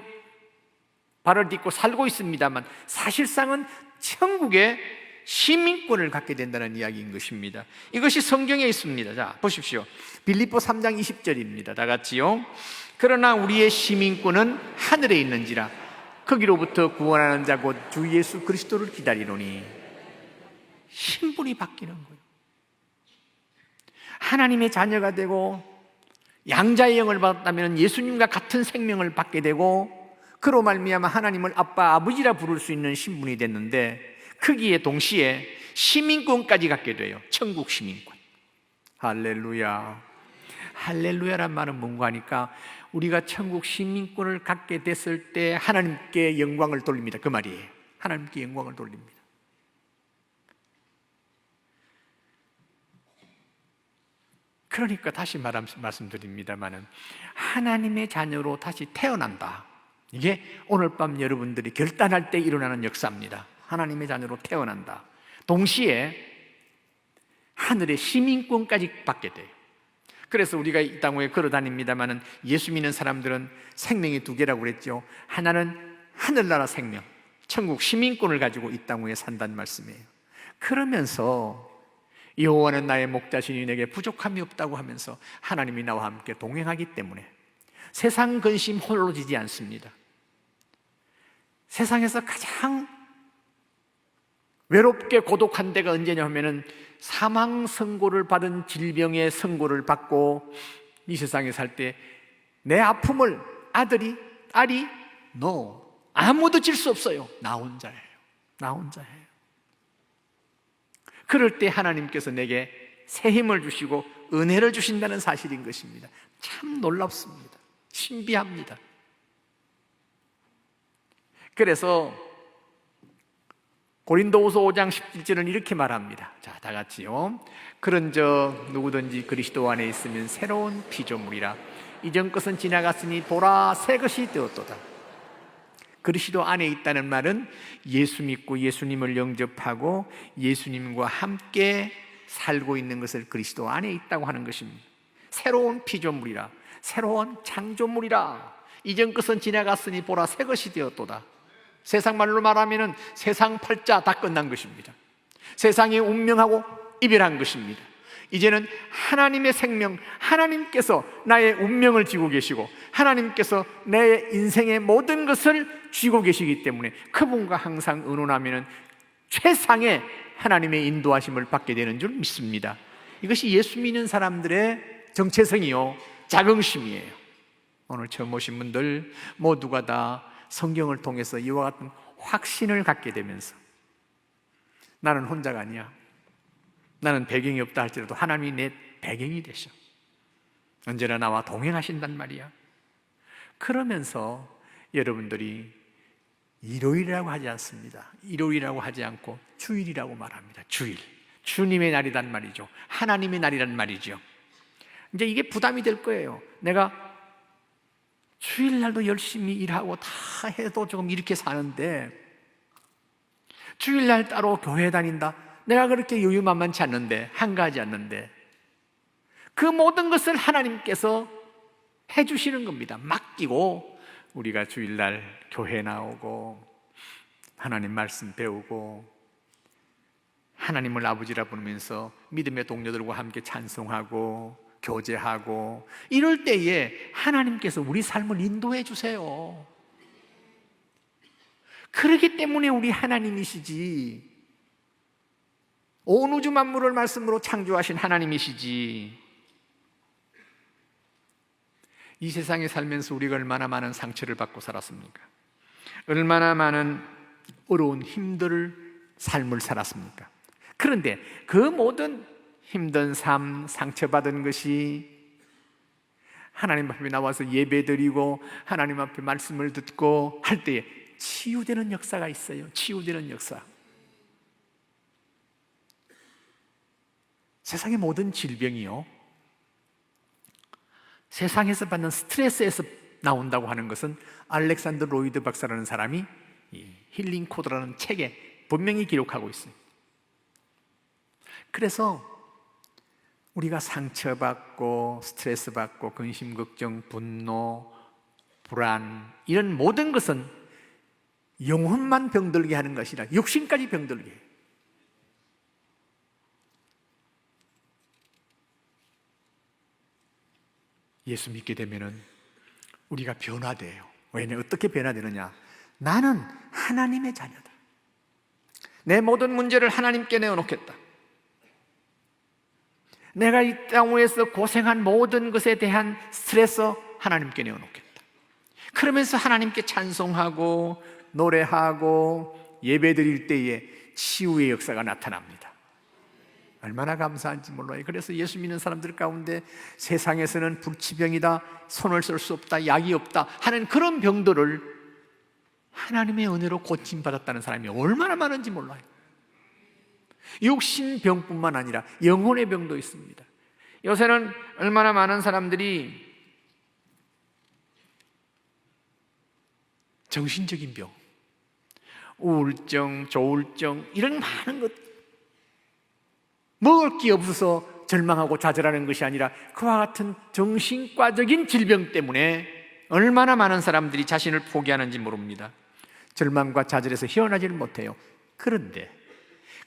발을 딛고 살고 있습니다만 사실상은 천국의 시민권을 갖게 된다는 이야기인 것입니다. 이것이 성경에 있습니다. 자, 보십시오. 빌립보 3장 20절입니다. 다 같이요. 그러나 우리의 시민권은 하늘에 있는지라 거기로부터 구원하는 자 곧 주 예수 그리스도를 기다리노니. 신분이 바뀌는 거예요. 하나님의 자녀가 되고 양자의 영을 받았다면 예수님과 같은 생명을 받게 되고 그로 말미암아 하나님을 아빠, 아버지라 부를 수 있는 신분이 됐는데 거기에 동시에 시민권까지 갖게 돼요. 천국 시민권. 할렐루야. 할렐루야란 말은 뭔가 하니까 우리가 천국 시민권을 갖게 됐을 때 하나님께 영광을 돌립니다. 그 말이에요. 하나님께 영광을 돌립니다. 그러니까 다시 말씀드립니다마는 하나님의 자녀로 다시 태어난다. 이게 오늘 밤 여러분들이 결단할 때 일어나는 역사입니다. 하나님의 자녀로 태어난다. 동시에 하늘의 시민권까지 받게 돼요. 그래서 우리가 이 땅 위에 걸어 다닙니다마는 예수 믿는 사람들은 생명이 두 개라고 그랬죠. 하나는 하늘나라 생명, 천국 시민권을 가지고 이 땅 위에 산다는 말씀이에요. 그러면서 여호와는 나의 목자시니 내게 부족함이 없다고 하면서 하나님이 나와 함께 동행하기 때문에 세상 근심 홀로 지지 않습니다. 세상에서 가장 외롭게 고독한 데가 언제냐 하면은 사망 선고를 받은 질병의 선고를 받고 이 세상에 살 때 내 아픔을 딸이 no, 아무도 질 수 없어요. 나 혼자예요. 나 혼자예요. 그럴 때 하나님께서 내게 새 힘을 주시고 은혜를 주신다는 사실인 것입니다. 참 놀랍습니다. 신비합니다. 그래서 고린도후서 5장 17절은 이렇게 말합니다. 자, 다 같이요. 그런즉 누구든지 그리스도 안에 있으면 새로운 피조물이라 이전 것은 지나갔으니 보라 새 것이 되었도다. 그리스도 안에 있다는 말은 예수 믿고 예수님을 영접하고 예수님과 함께 살고 있는 것을 그리스도 안에 있다고 하는 것입니다. 새로운 피조물이라, 새로운 창조물이라. 이전 것은 지나갔으니 보라 새 것이 되었도다. 세상 말로 말하면 세상 팔자 다 끝난 것입니다. 세상의 운명하고 이별한 것입니다. 이제는 하나님의 생명, 하나님께서 나의 운명을 쥐고 계시고 하나님께서 내 인생의 모든 것을 쥐고 계시기 때문에 그분과 항상 의논하면 최상의 하나님의 인도하심을 받게 되는 줄 믿습니다. 이것이 예수 믿는 사람들의 정체성이요, 자긍심이에요. 오늘 처음 오신 분들 모두가 다 성경을 통해서 이와 같은 확신을 갖게 되면서 나는 혼자가 아니야, 나는 배경이 없다 할지라도 하나님이 내 배경이 되셔, 언제나 나와 동행하신단 말이야. 그러면서 여러분들이 일요일이라고 하지 않습니다. 일요일이라고 하지 않고 주일이라고 말합니다. 주일, 주님의 날이란 말이죠. 하나님의 날이란 말이죠. 이제 이게 부담이 될 거예요. 내가 주일날도 열심히 일하고 다 해도 조금 이렇게 사는데 주일날 따로 교회 다닌다, 내가 그렇게 여유만만치 않는데, 한가하지 않는데, 그 모든 것을 하나님께서 해주시는 겁니다. 맡기고 우리가 주일날 교회 나오고 하나님 말씀 배우고 하나님을 아버지라 부르면서 믿음의 동료들과 함께 찬송하고 교제하고 이럴 때에 하나님께서 우리 삶을 인도해 주세요. 그렇기 때문에 우리 하나님이시지, 온 우주 만물을 말씀으로 창조하신 하나님이시지. 이 세상에 살면서 우리가 얼마나 많은 상처를 받고 살았습니까? 얼마나 많은 어려운 힘들 삶을 살았습니까? 그런데 그 모든 힘든 삶, 상처받은 것이 하나님 앞에 나와서 예배드리고 하나님 앞에 말씀을 듣고 할 때에 치유되는 역사가 있어요. 치유되는 역사. 세상의 모든 질병이요, 세상에서 받는 스트레스에서 나온다고 하는 것은 알렉산더 로이드 박사라는 사람이 이 힐링 코드라는 책에 분명히 기록하고 있습니다. 그래서 우리가 상처받고 스트레스 받고 근심, 걱정, 분노, 불안 이런 모든 것은 영혼만 병들게 하는 것이 아니라 육신까지 병들게 해요. 예수 믿게 되면은 우리가 변화돼요. 왜냐? 어떻게 변화되느냐? 나는 하나님의 자녀다. 내 모든 문제를 하나님께 내어놓겠다. 내가 이 땅 위에서 고생한 모든 것에 대한 스트레스 하나님께 내어놓겠다. 그러면서 하나님께 찬송하고 노래하고 예배드릴 때에 치유의 역사가 나타납니다. 얼마나 감사한지 몰라요. 그래서 예수 믿는 사람들 가운데 세상에서는 불치병이다, 손을 쓸 수 없다, 약이 없다 하는 그런 병들을 하나님의 은혜로 고침받았다는 사람이 얼마나 많은지 몰라요. 육신병뿐만 아니라 영혼의 병도 있습니다. 요새는 얼마나 많은 사람들이 정신적인 병, 우울증, 조울증 이런 많은 것, 먹을 게 없어서 절망하고 좌절하는 것이 아니라 그와 같은 정신과적인 질병 때문에 얼마나 많은 사람들이 자신을 포기하는지 모릅니다. 절망과 좌절에서 헤어나지를 못해요. 그런데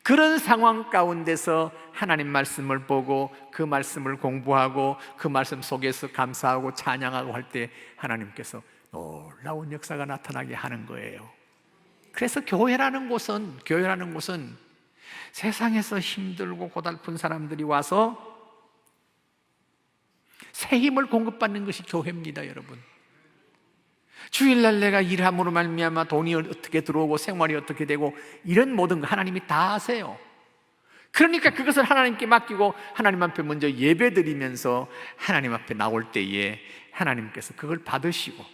그런 상황 가운데서 하나님 말씀을 보고 그 말씀을 공부하고 그 말씀 속에서 감사하고 찬양하고 할 때 하나님께서 놀라운 역사가 나타나게 하는 거예요. 그래서 교회라는 곳은 세상에서 힘들고 고달픈 사람들이 와서 새 힘을 공급받는 것이 교회입니다, 여러분. 주일날 내가 일함으로 말미암아 돈이 어떻게 들어오고 생활이 어떻게 되고 이런 모든 거 하나님이 다 아세요. 그러니까 그것을 하나님께 맡기고 하나님 앞에 먼저 예배드리면서 하나님 앞에 나올 때에 하나님께서 그걸 받으시고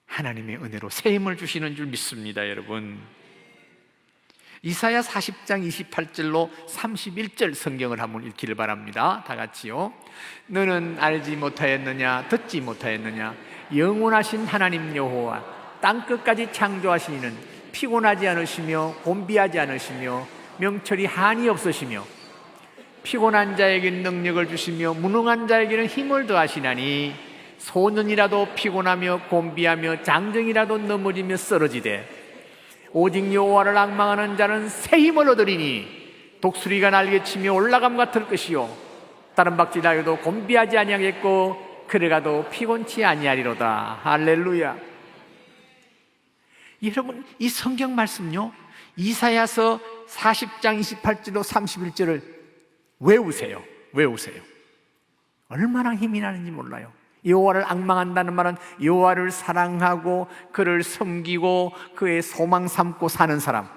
하나님의 은혜로 새 힘을 주시는 줄 믿습니다, 여러분. 이사야 40장 28절로 31절 성경을 한번 읽기를 바랍니다. 다 같이요. 너는 알지 못하였느냐, 듣지 못하였느냐, 영원하신 하나님 여호와 땅끝까지 창조하신 이는 피곤하지 않으시며 곤비하지 않으시며 명철이 한이 없으시며 피곤한 자에게는 능력을 주시며 무능한 자에게는 힘을 더하시나니 소년이라도 피곤하며 곤비하며 장정이라도 넘어지며 쓰러지되 오직 여호와를 앙망하는 자는 새 힘을 얻으리니 독수리가 날개치며 올라감과 같을 것이요 다른 박쥐라여도 곤비하지 아니하겠고 그래가도 피곤치 아니하리로다. 할렐루야. 여러분, 이 성경 말씀요, 이사야서 40장 28절로 31절을 외우세요. 얼마나 힘이 나는지 몰라요. 여호와를 앙망한다는 말은 여호와를 사랑하고 그를 섬기고 그의 소망 삼고 사는 사람,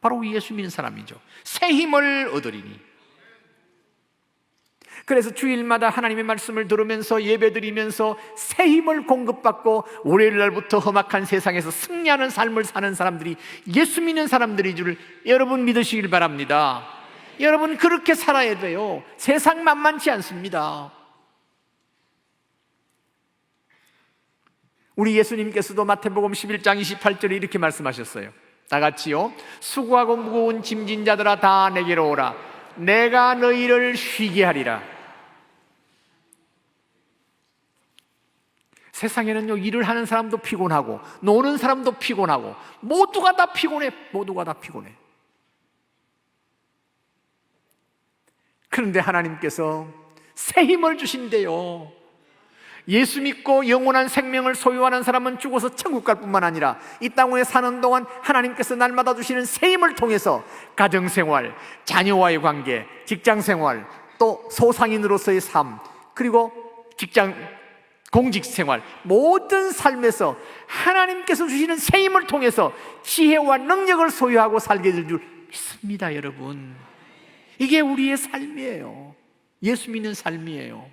바로 예수 믿는 사람이죠. 새 힘을 얻으리니. 그래서 주일마다 하나님의 말씀을 들으면서 예배드리면서 새 힘을 공급받고 월요일 날부터 험악한 세상에서 승리하는 삶을 사는 사람들이 예수 믿는 사람들인 줄 여러분 믿으시길 바랍니다. 여러분 그렇게 살아야 돼요. 세상 만만치 않습니다. 우리 예수님께서도 마태복음 11장 28절에 이렇게 말씀하셨어요. 다 같이요. 수고하고 무거운 짐진 자들아 다 내게로 오라. 내가 너희를 쉬게 하리라. 세상에는요, 일을 하는 사람도 피곤하고 노는 사람도 피곤하고 모두가 다 피곤해. 모두가 다 피곤해. 그런데 하나님께서 새 힘을 주신대요. 예수 믿고 영원한 생명을 소유하는 사람은 죽어서 천국 갈 뿐만 아니라 이 땅에 사는 동안 하나님께서 날마다 주시는 새 힘을 통해서 가정생활, 자녀와의 관계, 직장생활, 또 소상인으로서의 삶, 그리고 공직생활, 모든 삶에서 하나님께서 주시는 새 힘을 통해서 지혜와 능력을 소유하고 살게 될 줄 믿습니다. 여러분, 이게 우리의 삶이에요. 예수 믿는 삶이에요.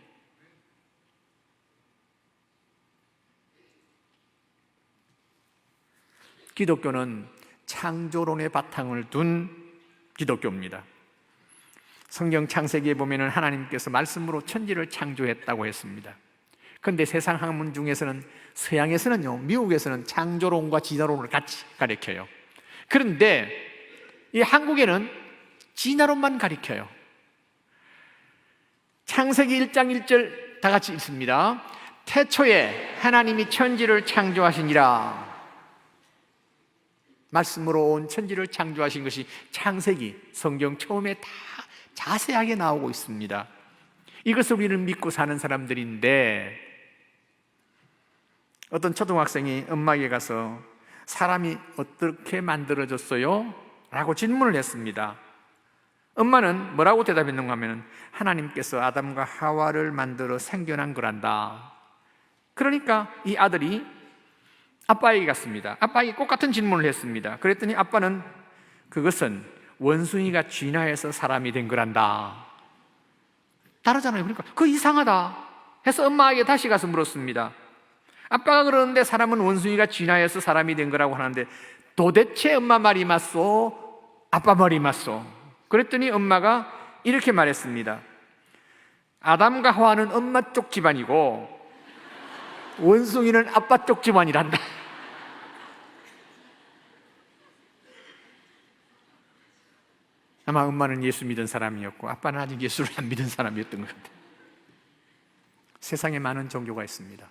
기독교는 창조론의 바탕을 둔 기독교입니다. 성경 창세기에 보면 하나님께서 말씀으로 천지를 창조했다고 했습니다. 그런데 세상 학문 중에서는, 서양에서는요, 미국에서는 창조론과 진화론을 같이 가르쳐요. 그런데 이 한국에는 진화론만 가르쳐요. 창세기 1장 1절 다 같이 읽습니다. 태초에 하나님이 천지를 창조하시니라. 말씀으로 온 천지를 창조하신 것이 창세기 성경 처음에 다 자세하게 나오고 있습니다. 이것을 우리는 믿고 사는 사람들인데, 어떤 초등학생이 엄마에게 가서 사람이 어떻게 만들어졌어요? 라고 질문을 했습니다. 엄마는 뭐라고 대답했는가 하면 하나님께서 아담과 하와를 만들어 생겨난 거란다. 그러니까 이 아들이 아빠에게 갔습니다. 아빠에게 똑같은 질문을 했습니다. 그랬더니 아빠는 그것은 원숭이가 진화해서 사람이 된 거란다. 다르잖아요. 그러니까 그 이상하다 해서 엄마에게 다시 가서 물었습니다. 아빠가 그러는데 사람은 원숭이가 진화해서 사람이 된 거라고 하는데 도대체 엄마 말이 맞소? 아빠 말이 맞소? 그랬더니 엄마가 이렇게 말했습니다. 아담과 하와는 엄마 쪽 집안이고 원숭이는 아빠 쪽 집안이란다. 아마 엄마는 예수 믿은 사람이었고 아빠는 아직 예수를 안 믿은 사람이었던 것 같아요. 세상에 많은 종교가 있습니다.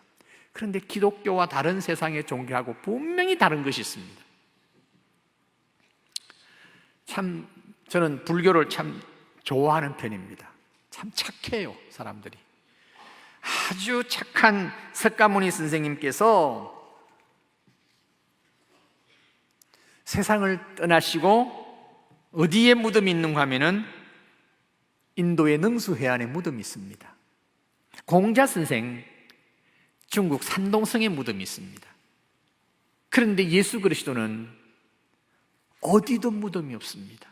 그런데 기독교와 다른 세상의 종교하고 분명히 다른 것이 있습니다. 참 저는 불교를 참 좋아하는 편입니다. 참 착해요, 사람들이. 아주 착한 석가모니 선생님께서 세상을 떠나시고 어디에 무덤이 있는가 하면은 인도의 능수해안에 무덤이 있습니다. 공자 선생 중국 산동성에 무덤이 있습니다. 그런데 예수 그리스도는 어디도 무덤이 없습니다.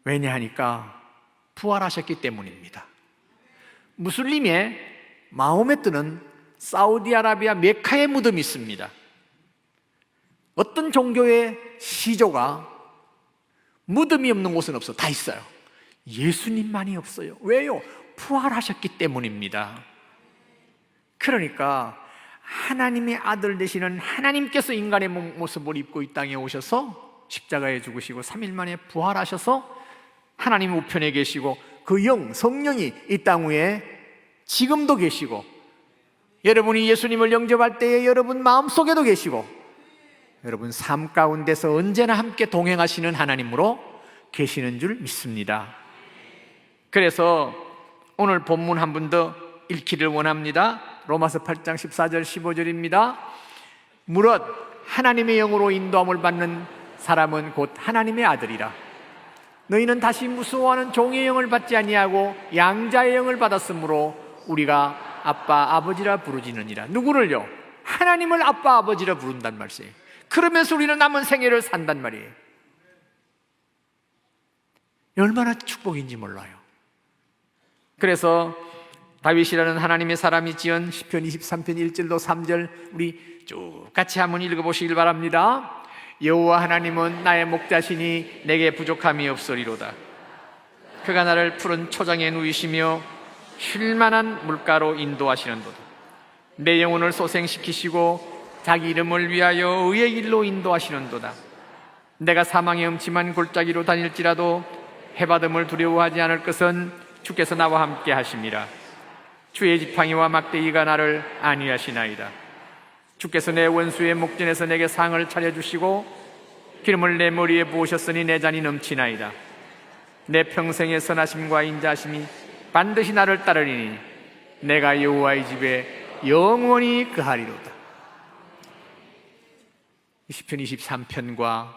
왜냐하니까 부활하셨기 때문입니다. 무슬림의 마호메트는 사우디아라비아 메카에 무덤이 있습니다. 어떤 종교의 시조가 무덤이 없는 곳은 없어. 다 있어요. 예수님만이 없어요. 왜요? 부활하셨기 때문입니다. 그러니까 하나님의 아들 되시는 하나님께서 인간의 모습을 입고 이 땅에 오셔서 십자가에 죽으시고 3일 만에 부활하셔서 하나님 우편에 계시고 그 성령이 이 땅 위에 지금도 계시고, 여러분이 예수님을 영접할 때에 여러분 마음속에도 계시고, 여러분 삶 가운데서 언제나 함께 동행하시는 하나님으로 계시는 줄 믿습니다. 그래서 오늘 본문 한 번 더 읽기를 원합니다. 로마서 8장 14절 15절입니다. 무릇 하나님의 영으로 인도함을 받는 사람은 곧 하나님의 아들이라. 너희는 다시 무서워하는 종의 영을 받지 아니하고 양자의 영을 받았으므로 우리가 아빠 아버지라 부르지느니라. 누구를요? 하나님을 아빠 아버지라 부른단 말이에요. 그러면서 우리는 남은 생애를 산단 말이에요. 얼마나 축복인지 몰라요. 그래서 다윗이라는 하나님의 사람이 지은 시편 23편 1절로 3절 우리 쭉 같이 한번 읽어보시길 바랍니다. 여호와 하나님은 나의 목자시니 내게 부족함이 없으리로다. 그가 나를 푸른 초장에 누이시며 쉴만한 물가로 인도하시는도다. 내 영혼을 소생시키시고 자기 이름을 위하여 의의 길로 인도하시는도다. 내가 사망의 음침한 골짜기로 다닐지라도 해받음을 두려워하지 않을 것은 주께서 나와 함께 하심이라. 주의 지팡이와 막대기가 나를 안위하시나이다. 주께서 내 원수의 목전에서 내게 상을 차려주시고 기름을 내 머리에 부으셨으니 내 잔이 넘치나이다. 내 평생의 선하심과 인자하심이 반드시 나를 따르리니 내가 여호와의 집에 영원히 거하리로다. 시편 23편과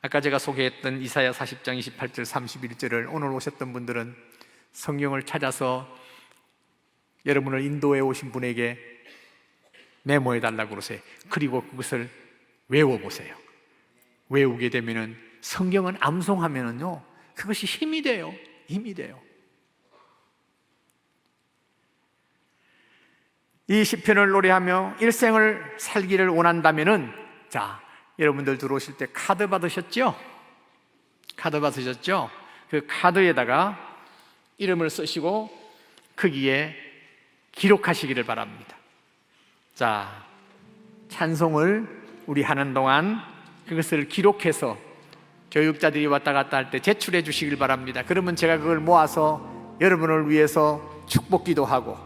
아까 제가 소개했던 이사야 40장 28절 31절을 오늘 오셨던 분들은 성경을 찾아서 여러분을 인도해 오신 분에게 메모해 달라고 그러세요. 그리고 그것을 외워보세요. 외우게 되면은 성경은 암송하면은요 그것이 힘이 돼요. 힘이 돼요. 이 시편을 노래하며 일생을 살기를 원한다면은, 자, 여러분들 들어오실 때 카드 받으셨죠? 카드 받으셨죠? 그 카드에다가 이름을 쓰시고 거기에 기록하시기를 바랍니다. 자, 찬송을 우리 하는 동안 그것을 기록해서 교육자들이 왔다 갔다 할 때 제출해 주시길 바랍니다. 그러면 제가 그걸 모아서 여러분을 위해서 축복기도 하고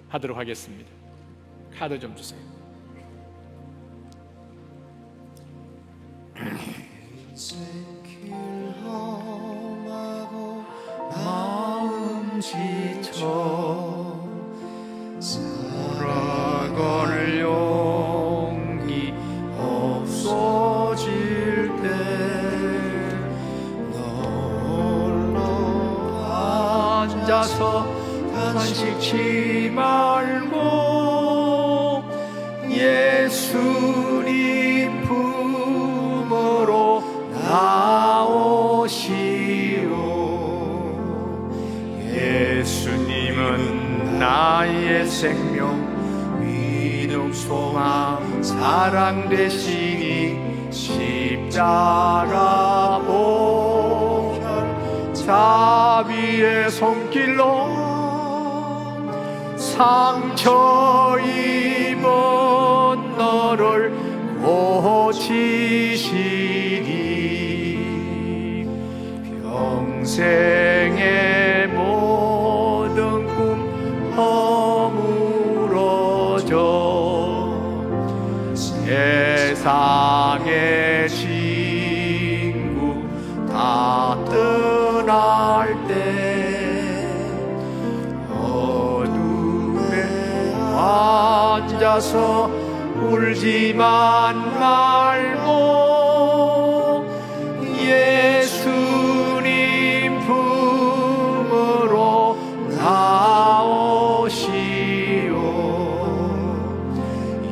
하도록 하겠습니다. 카드 좀 주세요. 마음 지쳐 살아갈 용기 없어질 때 널로 앉아서 단식치 말고 예수님 품으로 나오시오. 예수님은 나의 생명 믿음 소망 사랑 되시니 십자가 보혈 자비의 손길로 상처 입은 너를 고치시니 평생의 모든 꿈 허물어져 세상의 친구 다 떠날 때 앉아서 울지만 말고 예수님 품으로 나오시오.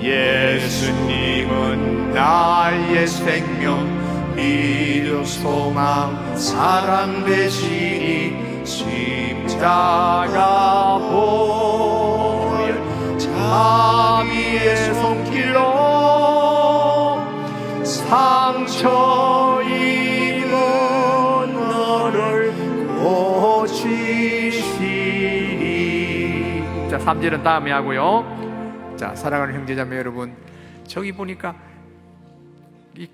예수님은 나의 생명 믿음 소망 사랑 되시니 십자가 보혈 자비의 손길로 상처 입은 너를 고치시니. 자, 3절은 다음에 하고요. 자, 사랑하는 형제자매 여러분, 저기 보니까 이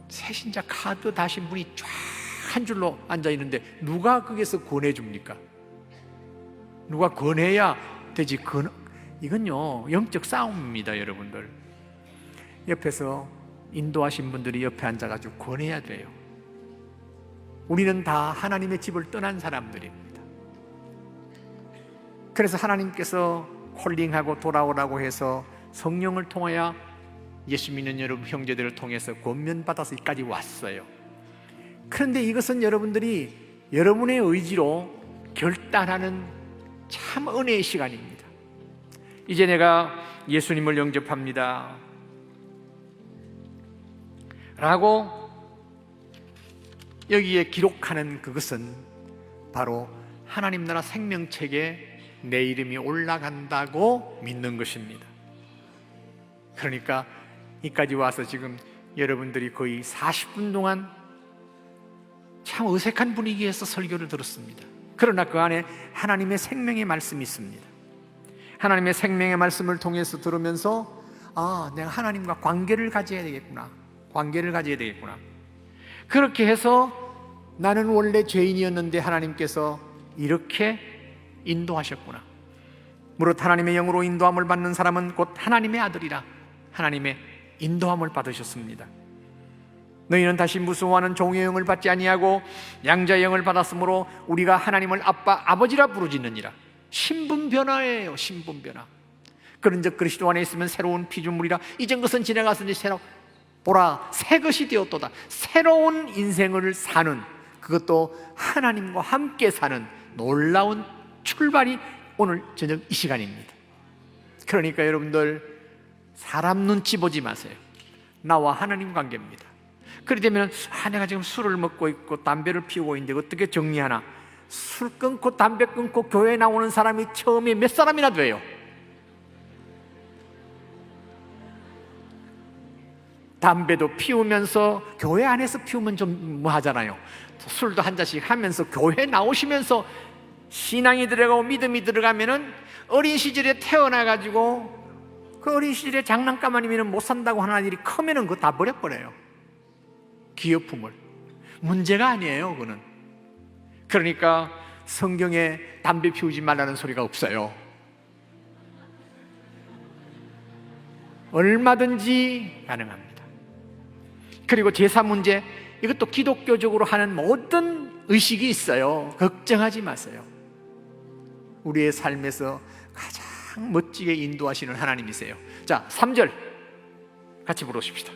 새신자 카드 다신 분이 쫙 한 줄로 앉아 있는데 누가 거기서 권해줍니까? 누가 권해야 되지. 이건요 영적 싸움입니다. 여러분들 옆에서 인도하신 분들이 옆에 앉아가지고 권해야 돼요. 우리는 다 하나님의 집을 떠난 사람들입니다. 그래서 하나님께서 콜링하고 돌아오라고 해서 성령을 통하여 예수 믿는 여러분 형제들을 통해서 권면받아서 여기까지 왔어요. 그런데 이것은 여러분들이 여러분의 의지로 결단하는 참 은혜의 시간입니다. 이제 내가 예수님을 영접합니다 라고 여기에 기록하는 그것은 바로 하나님 나라 생명책에 내 이름이 올라간다고 믿는 것입니다. 그러니까 이까지 와서 지금 여러분들이 거의 40분 동안 참 어색한 분위기에서 설교를 들었습니다. 그러나 그 안에 하나님의 생명의 말씀이 있습니다. 하나님의 생명의 말씀을 통해서 들으면서 내가 하나님과 관계를 가져야 되겠구나, 관계를 가져야 되겠구나. 그렇게 해서 나는 원래 죄인이었는데 하나님께서 이렇게 인도하셨구나. 무릇 하나님의 영으로 인도함을 받는 사람은 곧 하나님의 아들이라. 하나님의 인도함을 받으셨습니다. 너희는 다시 무서워하는 종의 영을 받지 아니하고 양자의 영을 받았으므로 우리가 하나님을 아빠, 아버지라 부르짖느니라. 신분 변화예요. 신분 변화. 그런즉 그리스도 안에 있으면 새로운 피조물이라. 이전 것은 지나갔으니 보라 새 것이 되었도다. 새로운 인생을 사는, 그것도 하나님과 함께 사는 놀라운 출발이 오늘 저녁 이 시간입니다. 그러니까 여러분들 사람 눈치 보지 마세요. 나와 하나님 관계입니다. 그렇게 되면 내가 지금 술을 먹고 있고 담배를 피우고 있는데 어떻게 정리하나? 술 끊고 담배 끊고 교회에 나오는 사람이 처음에 몇 사람이나 돼요? 담배도 피우면서 교회 안에서 피우면 좀 하잖아요. 술도 한 잔씩 하면서 교회 나오시면서 신앙이 들어가고 믿음이 들어가면은 어린 시절에 태어나가지고 그 어린 시절에 장난감 아니면 못 산다고 하는 아이들이 크면은 그거 다 버려버려요. 기업품을. 문제가 아니에요, 그거는. 그러니까 성경에 담배 피우지 말라는 소리가 없어요. 얼마든지 가능합니다. 그리고 제사 문제, 이것도 기독교적으로 하는 모든 의식이 있어요. 걱정하지 마세요. 우리의 삶에서 가장 멋지게 인도하시는 하나님이세요. 자, 3절 같이 부르십시다.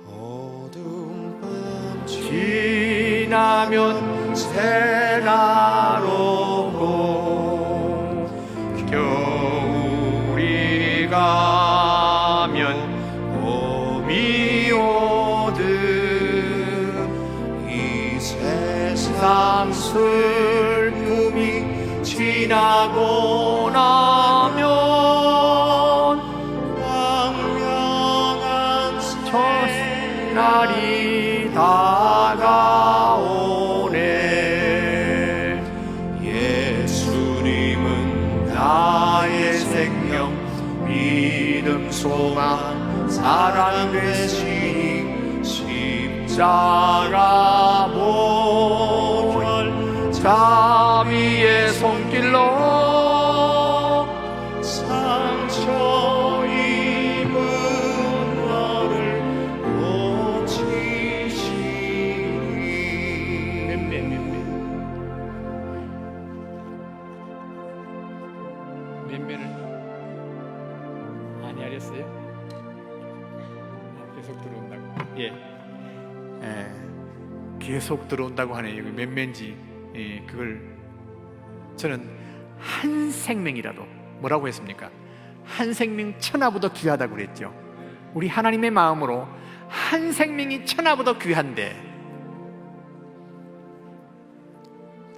어두운 밤 지나면 새날 오고 겨울이 가면 봄이 오듯 이 세상 슬픔이 지나고 나면 광명한 새날이 다가오네. 예수님은 나의 생명, 믿음, 소망, 사랑 되시니 십자가 보혈 자비의 손길로 상처 입은 너를 고치시니. 몇몇을 많이 하렸어요? 계속 들어온다고. 계속 들어온다고 하네요. 여기 몇몇인지 그걸 저는 한 생명이라도 뭐라고 했습니까? 한 생명 천하보다 귀하다고 그랬죠. 우리 하나님의 마음으로 한 생명이 천하보다 귀한데,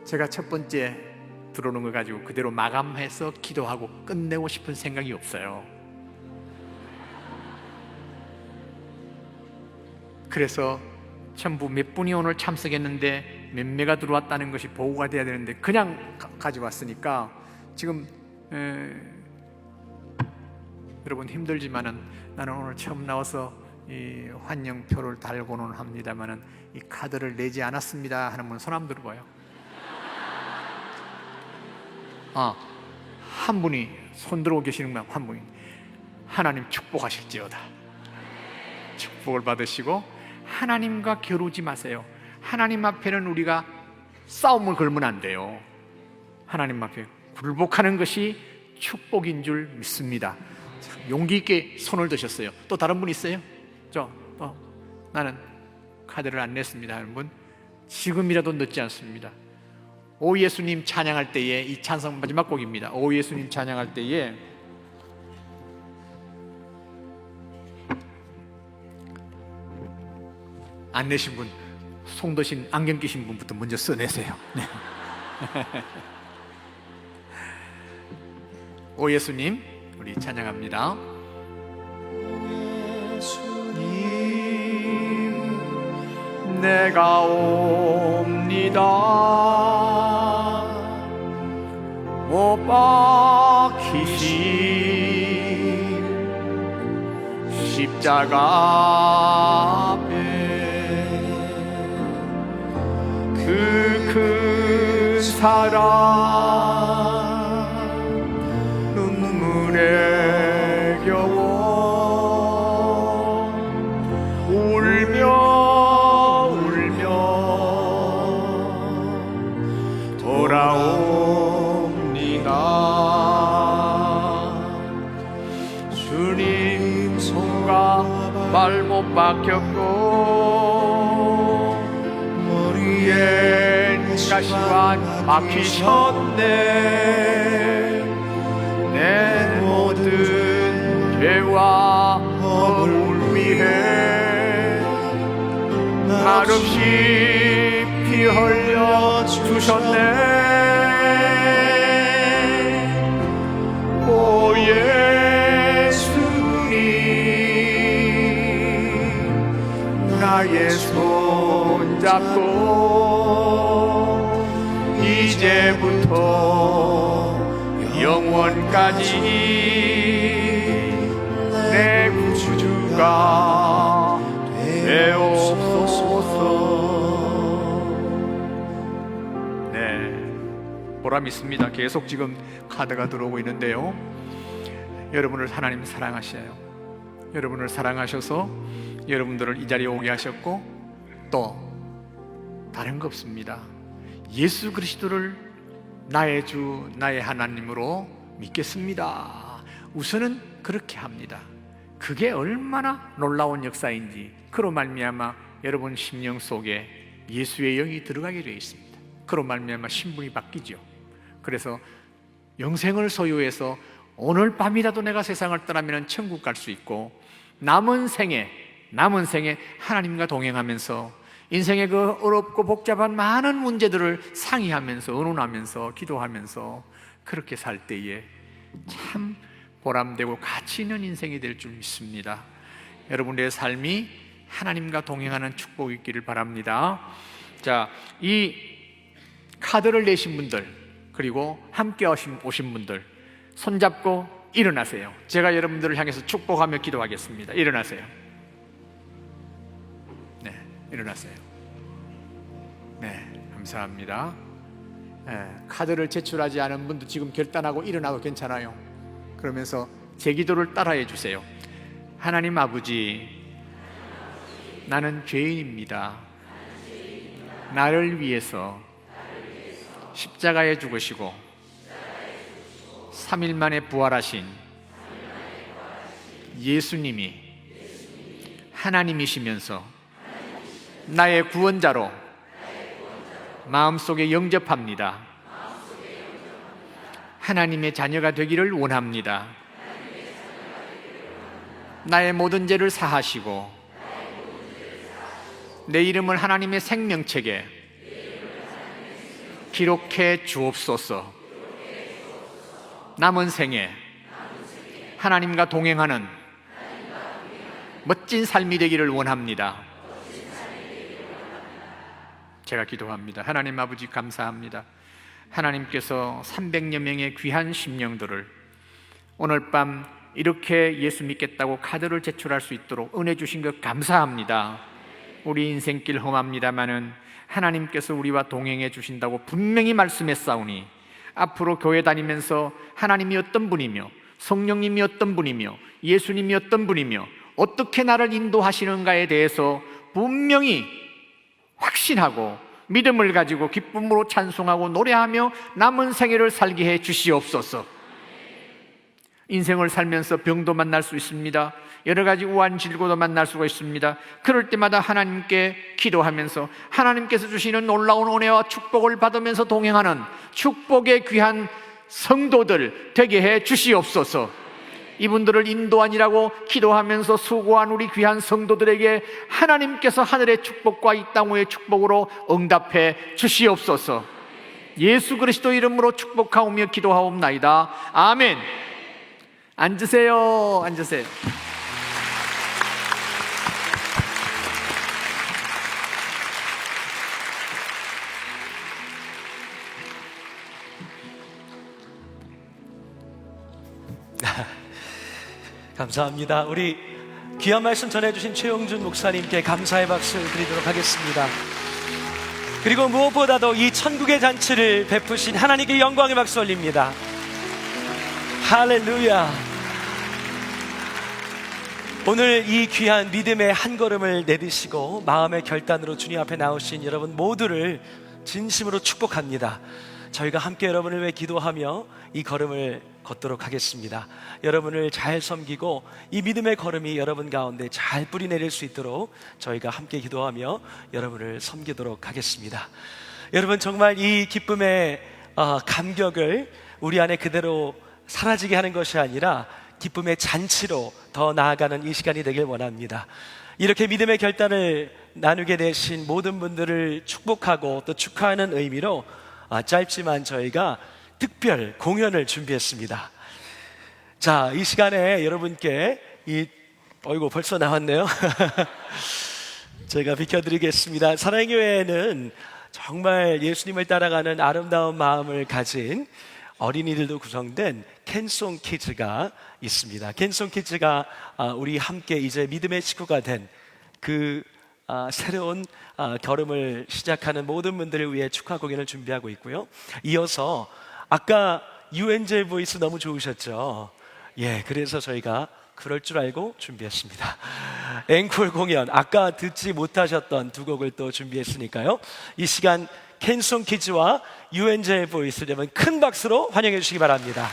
제가 첫 번째 들어오는 거 가지고 그대로 마감해서 기도하고 끝내고 싶은 생각이 없어요. 그래서 전부 몇 분이 오늘 참석했는데 몇 명가 들어왔다는 것이 보고가 돼야 되는데 그냥 가져왔으니까 지금 여러분 힘들지만은 나는 오늘 처음 나와서 이 환영표를 달고는 합니다만은 이 카드를 내지 않았습니다 하는 분 손 한번 들어봐요. 한 분이 손 들고 계시는 분 한 분이. 하나님 축복하실지어다. 축복을 받으시고 하나님과 겨루지 마세요. 하나님 앞에는 우리가 싸움을 걸면 안 돼요. 하나님 앞에 굴복하는 것이 축복인 줄 믿습니다. 용기 있게 손을 드셨어요. 또 다른 분 있어요? 나는 카드를 안 냈습니다 하는 분, 지금이라도 늦지 않습니다. 오 예수님 찬양할 때에, 이 찬송 마지막 곡입니다. 오 예수님 찬양할 때에 안 내신 분, 송도신 안경 끼신 분부터 먼저 써내세요. 네. 오 예수님 우리 찬양합니다. 예수님 내가 옵니다. 못 박히신 십자가 앞에 그 큰 사랑 눈물에 겨워 울며 돌아옵니다. 주님 손과 발 못 박혔고 머리엔 가시관 박히셨네. 내 모든 죄와 허물 위해 말없이 피 흘려 주셨네. 오 예수님 나의 손 잡고 이제부터 영원까지 내 구주가 되옵소서. 네, 보람 있습니다. 계속 지금 카드가 들어오고 있는데요, 여러분을 하나님 사랑하셔요. 여러분을 사랑하셔서 여러분들을 이 자리에 오게 하셨고, 또 다른 거 없습니다. 예수 그리스도를 나의 주 나의 하나님으로 믿겠습니다. 우선은 그렇게 합니다. 그게 얼마나 놀라운 역사인지, 그로 말미암아 여러분 심령 속에 예수의 영이 들어가게 되어 있습니다. 그로 말미암아 신분이 바뀌죠. 그래서 영생을 소유해서 오늘 밤이라도 내가 세상을 떠나면 천국 갈 수 있고, 남은 생에 하나님과 동행하면서 인생의 그 어렵고 복잡한 많은 문제들을 상의하면서 의논하면서 기도하면서 그렇게 살 때에 참 보람되고 가치 있는 인생이 될 줄 믿습니다. 여러분의 삶이 하나님과 동행하는 축복이 있기를 바랍니다. 자, 이 카드를 내신 분들, 그리고 함께 오신 분들 손잡고 일어나세요. 제가 여러분들을 향해서 축복하며 기도하겠습니다. 일어나세요. 네, 일어나세요. 네, 감사합니다. 네, 카드를 제출하지 않은 분도 지금 결단하고 일어나도 괜찮아요. 그러면서 제 기도를 따라해 주세요. 하나님 아버지, 나는 죄인입니다. 나를 위해서 십자가에 죽으시고 3일 만에 부활하신 예수님이 하나님이시면서 나의 구원자로 마음속에 영접합니다. 하나님의 자녀가 되기를 원합니다. 나의 모든 죄를 사하시고 내 이름을 하나님의 생명책에 기록해 주옵소서. 남은 생에 하나님과 동행하는 멋진 삶이 되기를 원합니다. 제가 기도합니다. 하나님 아버지, 감사합니다. 하나님께서 300여 명의 귀한 심령들을 오늘 밤 이렇게 예수 믿겠다고 카드를 제출할 수 있도록 은혜 주신 것 감사합니다. 우리 인생길 험합니다마는 하나님께서 우리와 동행해 주신다고 분명히 말씀했사오니 앞으로 교회 다니면서 하나님이 어떤 분이며 성령님이 어떤 분이며 예수님이 어떤 분이며 어떻게 나를 인도하시는가에 대해서 분명히 확신하고 믿음을 가지고 기쁨으로 찬송하고 노래하며 남은 생애를 살게 해 주시옵소서. 인생을 살면서 병도 만날 수 있습니다. 여러 가지 우한 질고도 만날 수가 있습니다. 그럴 때마다 하나님께 기도하면서 하나님께서 주시는 놀라운 은혜와 축복을 받으면서 동행하는 축복의 귀한 성도들 되게 해 주시옵소서. 이분들을 인도하니라고 기도하면서 수고한 우리 귀한 성도들에게 하나님께서 하늘의 축복과 이 땅의 축복으로 응답해 주시옵소서. 예수 그리스도 이름으로 축복하오며 기도하옵나이다. 아멘. 앉으세요. 앉으세요. 감사합니다. 우리 귀한 말씀 전해주신 최용준 목사님께 감사의 박수 드리도록 하겠습니다. 그리고 무엇보다도 이 천국의 잔치를 베푸신 하나님께 영광의 박수 올립니다. 할렐루야. 오늘 이 귀한 믿음의 한 걸음을 내딛으시고 마음의 결단으로 주님 앞에 나오신 여러분 모두를 진심으로 축복합니다. 저희가 함께 여러분을 위해 기도하며 이 걸음을 걷도록 하겠습니다. 여러분을 잘 섬기고 이 믿음의 걸음이 여러분 가운데 잘 뿌리 내릴 수 있도록 저희가 함께 기도하며 여러분을 섬기도록 하겠습니다. 여러분, 정말 이 기쁨의 감격을 우리 안에 그대로 사라지게 하는 것이 아니라 기쁨의 잔치로 더 나아가는 이 시간이 되길 원합니다. 이렇게 믿음의 결단을 나누게 되신 모든 분들을 축복하고 또 축하하는 의미로 짧지만 저희가 특별 공연을 준비했습니다. 자, 이 시간에 여러분께 어이구 벌써 나왔네요. 제가 비켜드리겠습니다. 사랑의 교회에는 정말 예수님을 따라가는 아름다운 마음을 가진 어린이들도 구성된 캔송 키즈가 있습니다. 캔송 키즈가 우리 함께 이제 믿음의 식구가 된 그 새로운 걸음을 시작하는 모든 분들을 위해 축하 공연을 준비하고 있고요. 이어서 아까 UNJ 보이스 너무 좋으셨죠? 예, 그래서 저희가 그럴 줄 알고 준비했습니다. 앵콜 공연, 아까 듣지 못하셨던 두 곡을 또 준비했으니까요. 이 시간 캔송 키즈와 UNJ 보이스 여러분 큰 박수로 환영해 주시기 바랍니다.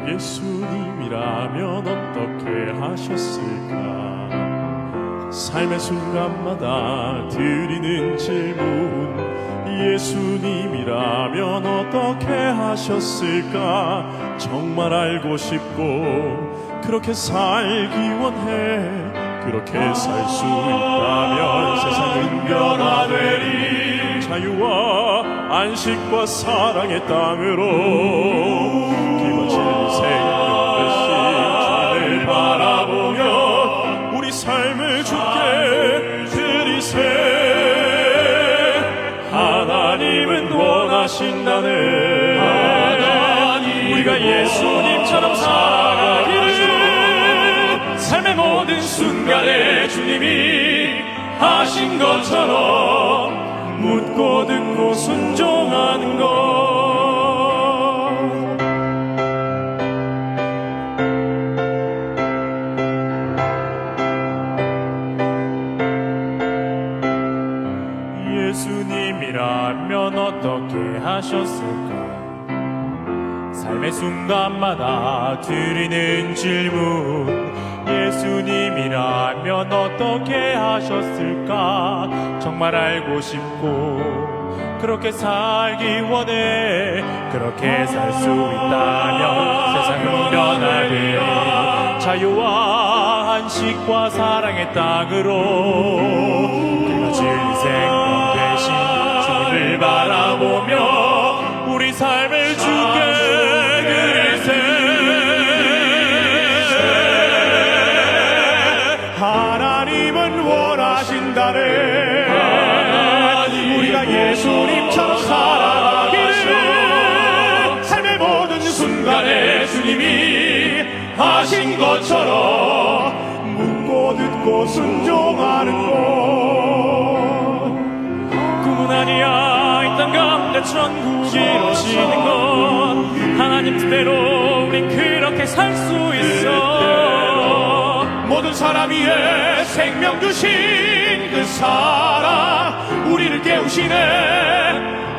예수님이라면 어떻게 하셨을까? 삶의 순간마다 드리는 질문, 예수님이라면 어떻게 하셨을까? 정말 알고 싶고 그렇게 살기 원해. 그렇게 살 수 있다면 세상은 변화되리. 자유와 안식과 사랑의 땅으로 길어진 생명 대신 주를 바라보며 우리 삶을 주께 드리세. 하나님은 원하신다네. 우리가 예수님처럼 살아가기를. 삶의 모든 순간에 주님이 하신 것처럼 묻고 듣고 순종하는 것. 예수님이라면 어떻게 하셨을까? 삶의 순간마다 드리는 질문, 예수님이라면 어떻게 하셨을까? 정말 알고 싶고 그렇게 살기 원해. 그렇게 살 수 있다면 세상은 변화되리. 자유와 안식과 사랑의 땅으로 길어질 생명 대신 주님을 바라보며 우리 삶을 주께 드리세. 하나님은 원하신다네. 우리가 예수님처럼 살아가기를. 삶의 모든 순간에 주님이 하신 것처럼 묻고 듣고 순종하는 것. 꿈은 아니야 이 땅 가운데 천국이 이루어지는 것. 하나님 뜻대로 우린 그렇게 살 수 있어. 모든 사람 위에 생명 주신 그 사랑 우리를 깨우시네.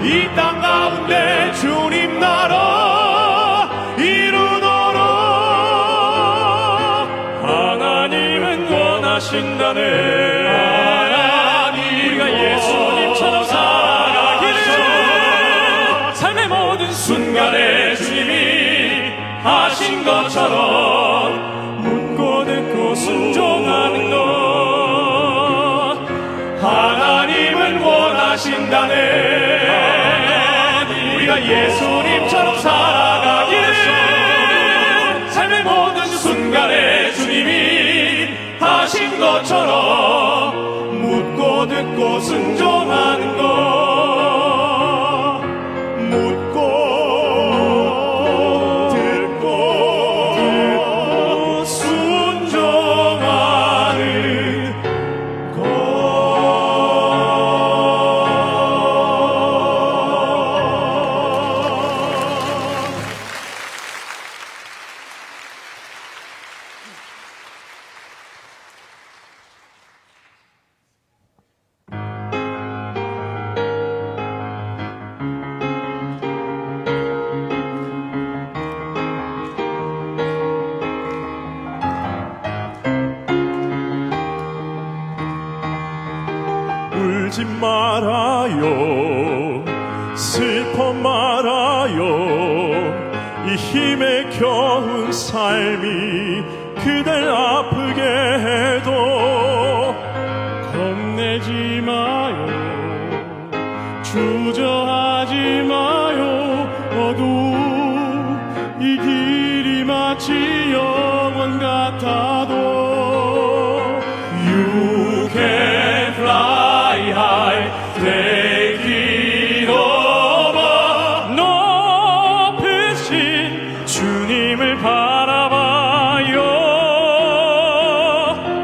이 땅 가운데 주님 나라 이루도록 하나님은 원하신다네. 우리가 예수님처럼 살아가기를. 삶의 모든 순간에 주님이 하신 것처럼 묻고 듣고 순종하는 것. 하나님은 원하신다네. 우리가 예수님처럼 살아가기를. 삶의 모든 순간에 주님이 하신 것처럼 묻고 듣고 순종하는 것. 묻고 듣고 순종하는 울지 말아요. 슬퍼 말아요. 이 힘에 겨운 삶이 그댈 아프게 해도 겁내지 마요. 주저하지 마요. 어두운 이 길이 마치 영원 같아도 You can fly high, take it over. 높으신 주님을 바라봐요.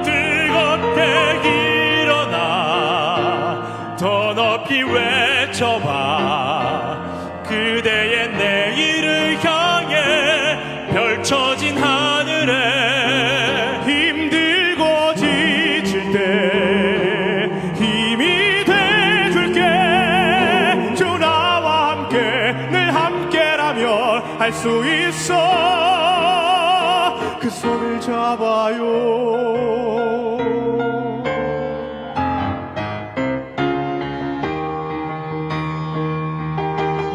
뜨겁게 일어나 더 높이 외쳐봐. 그대의 내일을 향해 펼쳐진 하늘에 힘들고 지칠 때 힘이 돼줄게. 주 나와 함께 늘 함께라면 할 수 있어. 그 손을 잡아요.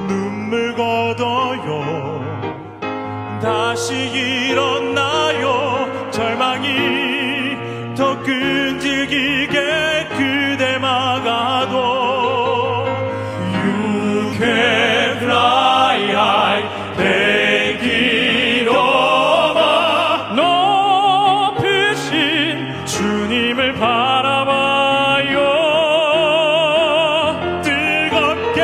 눈물 걷어요. 다시 일어나요. 절망이 더 끈질기게 그대 막아도 You can fly high. 대기로마 높으신 주님을 바라봐요. 뜨겁게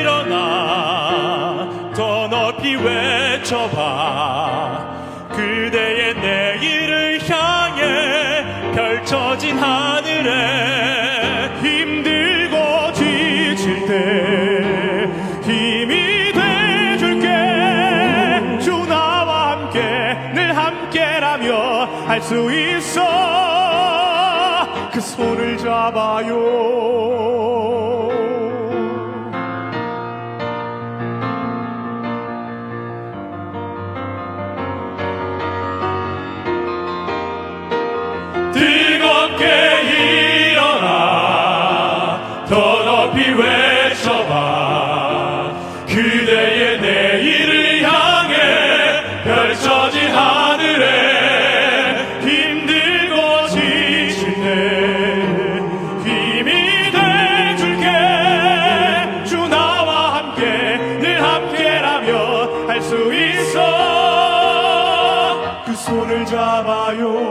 일어나 더 높이 외쳐봐. 그대의 내일을 향해 펼쳐진 하늘에 힘들고 지칠 때 힘이 돼줄게. 주 나와 함께 늘 함께라며 할 수 있어. 그 손을 잡아요. 뜨겁게 일어나 더 높이 외쳐봐. 그대의 내일을 향해 펼쳐진 하늘에 힘들고 지칠 때 힘이 돼줄게. 주 나와 함께 늘 함께라며 할 수 있어. 그 손을 잡아요.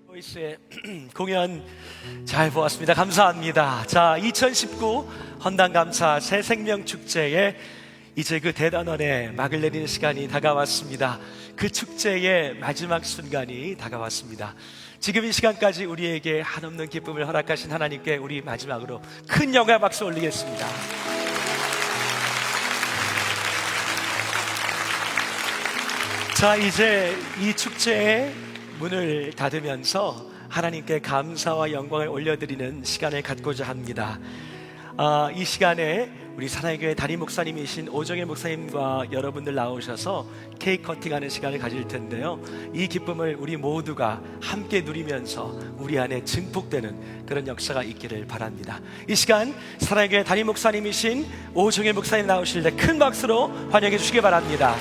보이스의 공연 잘 보았습니다. 감사합니다. 자, 2019 헌당감사 새생명축제에 이제 그 대단원의 막을 내리는 시간이 다가왔습니다. 그 축제의 마지막 순간이 다가왔습니다. 지금 이 시간까지 우리에게 한없는 기쁨을 허락하신 하나님께 우리 마지막으로 큰 영광의 박수 올리겠습니다. 자, 이제 이 축제의 문을 닫으면서 하나님께 감사와 영광을 올려드리는 시간을 갖고자 합니다. 이 시간에 우리 사랑의 교회 담임 목사님이신 오정일 목사님과 여러분들 나오셔서 케이크 커팅하는 시간을 가질 텐데요. 이 기쁨을 우리 모두가 함께 누리면서 우리 안에 증폭되는 그런 역사가 있기를 바랍니다. 이 시간 사랑의 교회 담임 목사님이신 오정일 목사님 나오실 때 큰 박수로 환영해 주시기 바랍니다.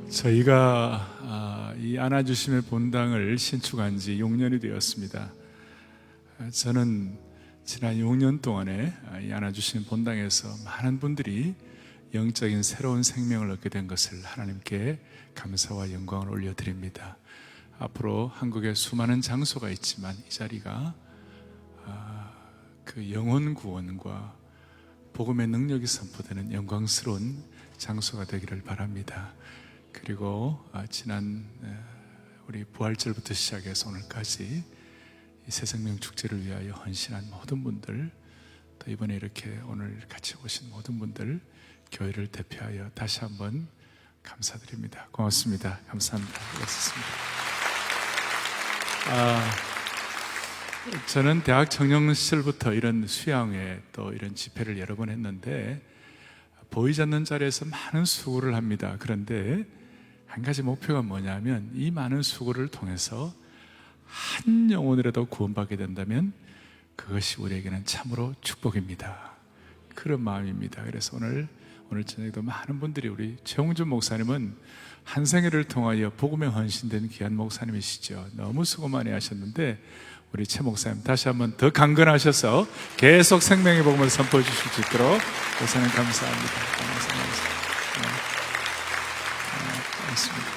저희가 이 안아주심의 본당을 신축한 지 6년이 되었습니다. 저는 지난 6년 동안에 이 안아주심의 본당에서 많은 분들이 영적인 새로운 생명을 얻게 된 것을 하나님께 감사와 영광을 올려드립니다. 앞으로 한국에 수많은 장소가 있지만 이 자리가 그 영혼 구원과 복음의 능력이 선포되는 영광스러운 장소가 되기를 바랍니다. 그리고 지난 우리 부활절부터 시작해서 오늘까지 이 새생명 축제를 위하여 헌신한 모든 분들, 또 이번에 이렇게 오늘 같이 오신 모든 분들, 교회를 대표하여 다시 한번 감사드립니다. 고맙습니다. 감사합니다. 고맙습니다. 저는 대학 청년 시절부터 이런 수양회 또 이런 집회를 여러 번 했는데 보이지 않는 자리에서 많은 수고를 합니다. 그런데 한 가지 목표가 뭐냐면 이 많은 수고를 통해서 한 영혼이라도 구원받게 된다면 그것이 우리에게는 참으로 축복입니다. 그런 마음입니다. 그래서 오늘 저녁에도 많은 분들이, 우리 최홍준 목사님은 한 생애를 통하여 복음에 헌신된 귀한 목사님이시죠. 너무 수고 많이 하셨는데 우리 최 목사님 다시 한번 더 강건하셔서 계속 생명의 복음을 선포해 주실 수 있도록 목사님 감사합니다. 감사합니다. 고맙습니다.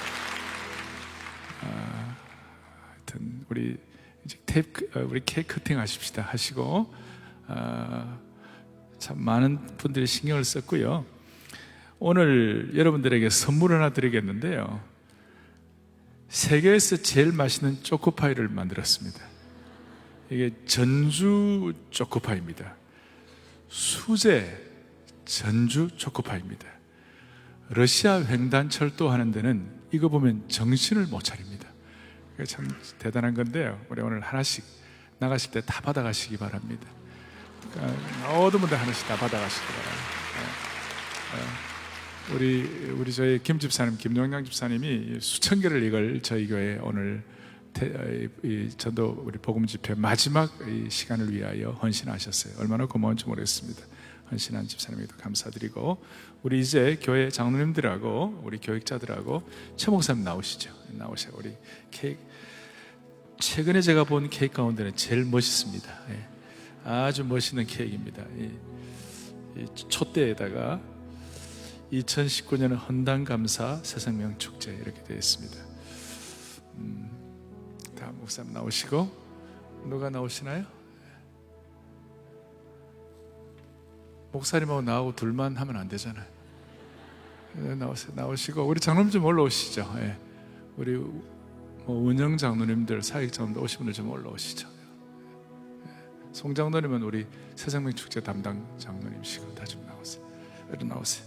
하여튼 우리 이제 우리 케이크 커팅 하십시다 하시고 참 많은 분들이 신경을 썼고요. 오늘 여러분들에게 선물 하나 드리겠는데요. 세계에서 제일 맛있는 초코파이를 만들었습니다. 이게 전주 초코파이입니다. 수제 전주 초코파이입니다. 러시아 횡단철도 하는 데는 이거 보면 정신을 못 차립니다. 그게 참 대단한 건데요. 우리 오늘 하나씩 나가실 때 다 받아가시기 바랍니다. 그러니까 모든 분들 하나씩 다 받아가시기 바랍니다. 우리 저희 김 집사님, 김용량 집사님이 수천 개를 이걸 저희 교회 오늘 전도 우리 복음 집회 마지막 이 시간을 위하여 헌신하셨어요. 얼마나 고마운지 모르겠습니다. 헌신한 집사님에게도 감사드리고, 우리 이제 교회 장로님들하고 우리 교육자들하고 최 목사님 나오시죠. 나오세요. 우리 케이크, 최근에 제가 본 케이크 가운데는 제일 멋있습니다. 예. 아주 멋있는 케이크입니다. 이 촛대에다가 2019년 헌당감사 새생명 축제 이렇게 되어 있습니다. 다음 목사님 나오시고, 누가 나오시나요? 목사님하고 나하고 둘만 하면 안 되잖아요. 나오시고, 우리 장로님 좀 올라오시죠. 예. 우리 운영 장로님들, 사역 장로님들 오신 분들 좀 올라오시죠. 예. 송 장로님은 우리 새생명 축제 담당 장로님이시고 다 좀 나오세요. 일어나오세요.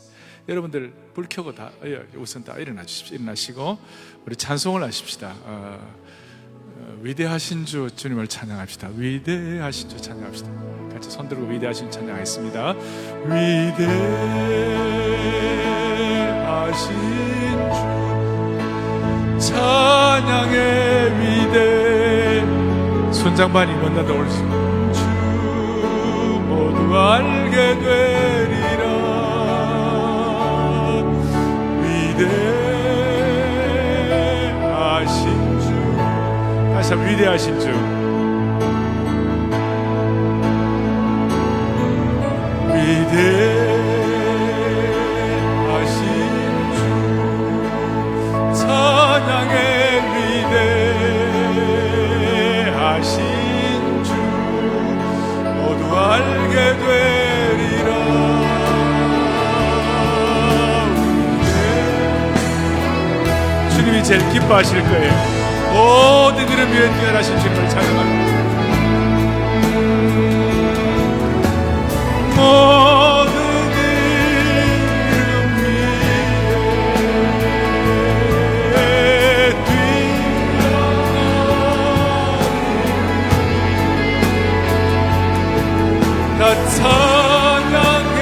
여러분들 불 켜고 다 우선 다 일어나 주십시오. 일어나시고 우리 찬송을 하십시다. 위대하신 주 주님을 찬양합시다. 위대하신 주 찬양합시다. 같이 손 들고 위대하신 주 찬양하겠습니다. 위대하신 주 찬양의 위대, 손장반 입었나도 올 수 주 모두 알게 되리라. 위대하신 주, 다시 한번 위대하신 주, 위대하신 주 찬양의 위대하신 주 모두 알게 되리라. 주님이 제일 기뻐하실 거예요. 모든 이름 위에 뛰어나신 주님을 찬양합니다. 모든 이름 위에 뛰어나 다 찬양해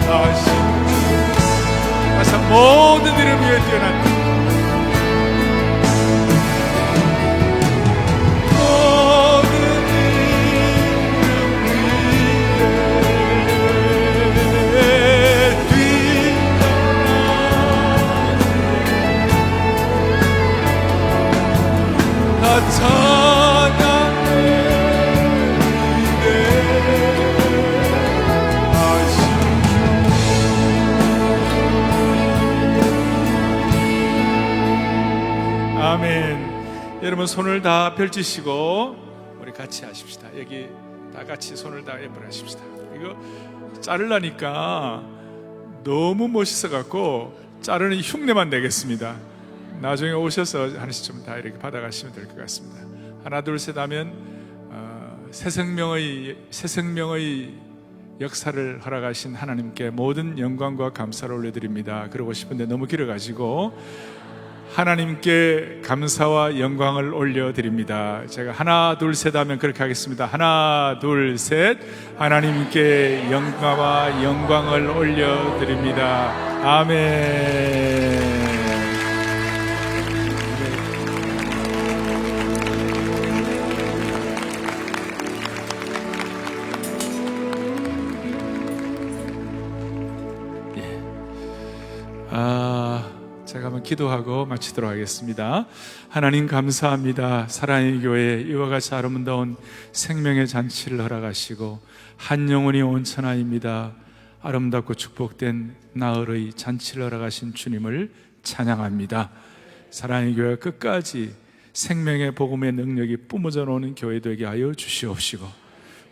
하신 주, 모든 이름 위에 뛰어난 아멘. 여러분 손을 다 펼치시고 우리 같이 하십시다. 여기 다 같이 손을 다 예쁘게 하십시다. 이거 자르려니까 너무 멋있어 갖고 자르는 흉내만 내겠습니다. 나중에 오셔서 하나씩 좀 다 이렇게 받아가시면 될 것 같습니다. 하나 둘 셋 하면 새 생명의 역사를 허락하신 하나님께 모든 영광과 감사를 올려드립니다. 그러고 싶은데 너무 길어가지고 하나님께 감사와 영광을 올려드립니다. 제가 하나 둘 셋 하면 그렇게 하겠습니다. 하나 둘 셋. 하나님께 영광과 영광을 올려드립니다. 아멘. 제가 한번 기도하고 마치도록 하겠습니다. 하나님 감사합니다. 사랑의 교회 이와 같이 아름다운 생명의 잔치를 허락하시고 한 영혼이 온천하입니다. 아름답고 축복된 나흘의 잔치를 허락하신 주님을 찬양합니다. 사랑의 교회가 끝까지 생명의 복음의 능력이 뿜어져 나오는 교회 되게 하여 주시옵시고,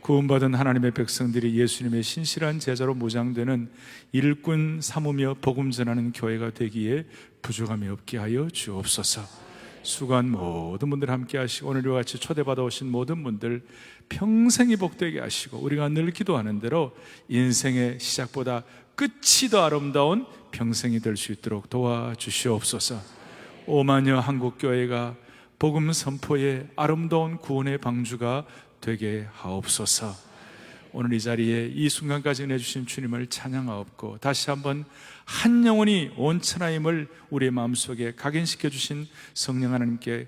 구원받은 하나님의 백성들이 예수님의 신실한 제자로 무장되는 일꾼 삼으며 복음 전하는 교회가 되기에 부족함이 없게 하여 주옵소서. 수고한 모든 분들 함께 하시고, 오늘과 같이 초대받아 오신 모든 분들 평생이 복되게 하시고, 우리가 늘 기도하는 대로 인생의 시작보다 끝이 더 아름다운 평생이 될 수 있도록 도와주시옵소서. 오만여 한국교회가 복음 선포의 아름다운 구원의 방주가 되게 하옵소서. 오늘 이 자리에 이 순간까지 은혜 주신 주님을 찬양하옵고, 다시 한번 한 영혼이 온천하임을 우리의 마음속에 각인시켜 주신 성령 하나님께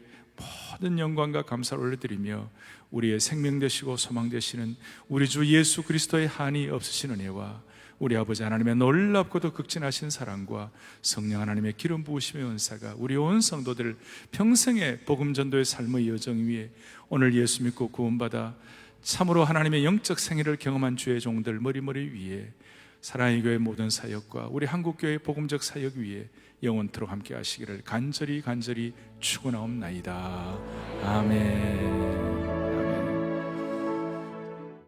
모든 영광과 감사를 올려드리며, 우리의 생명 되시고 소망 되시는 우리 주 예수 그리스도의 한이 없으신 은혜와 우리 아버지 하나님의 놀랍고도 극진하신 사랑과 성령 하나님의 기름 부으심의 은사가 우리 온 성도들 평생의 복음 전도의 삶의 여정 위에 오늘 예수 믿고 구원받아 참으로 하나님의 영적 생애를 경험한 주의 종들 머리머리 위에 사랑의 교회 모든 사역과 우리 한국교회 복음적 사역 위에 영원토록 함께 하시기를 간절히 축원하옵나이다. 아멘.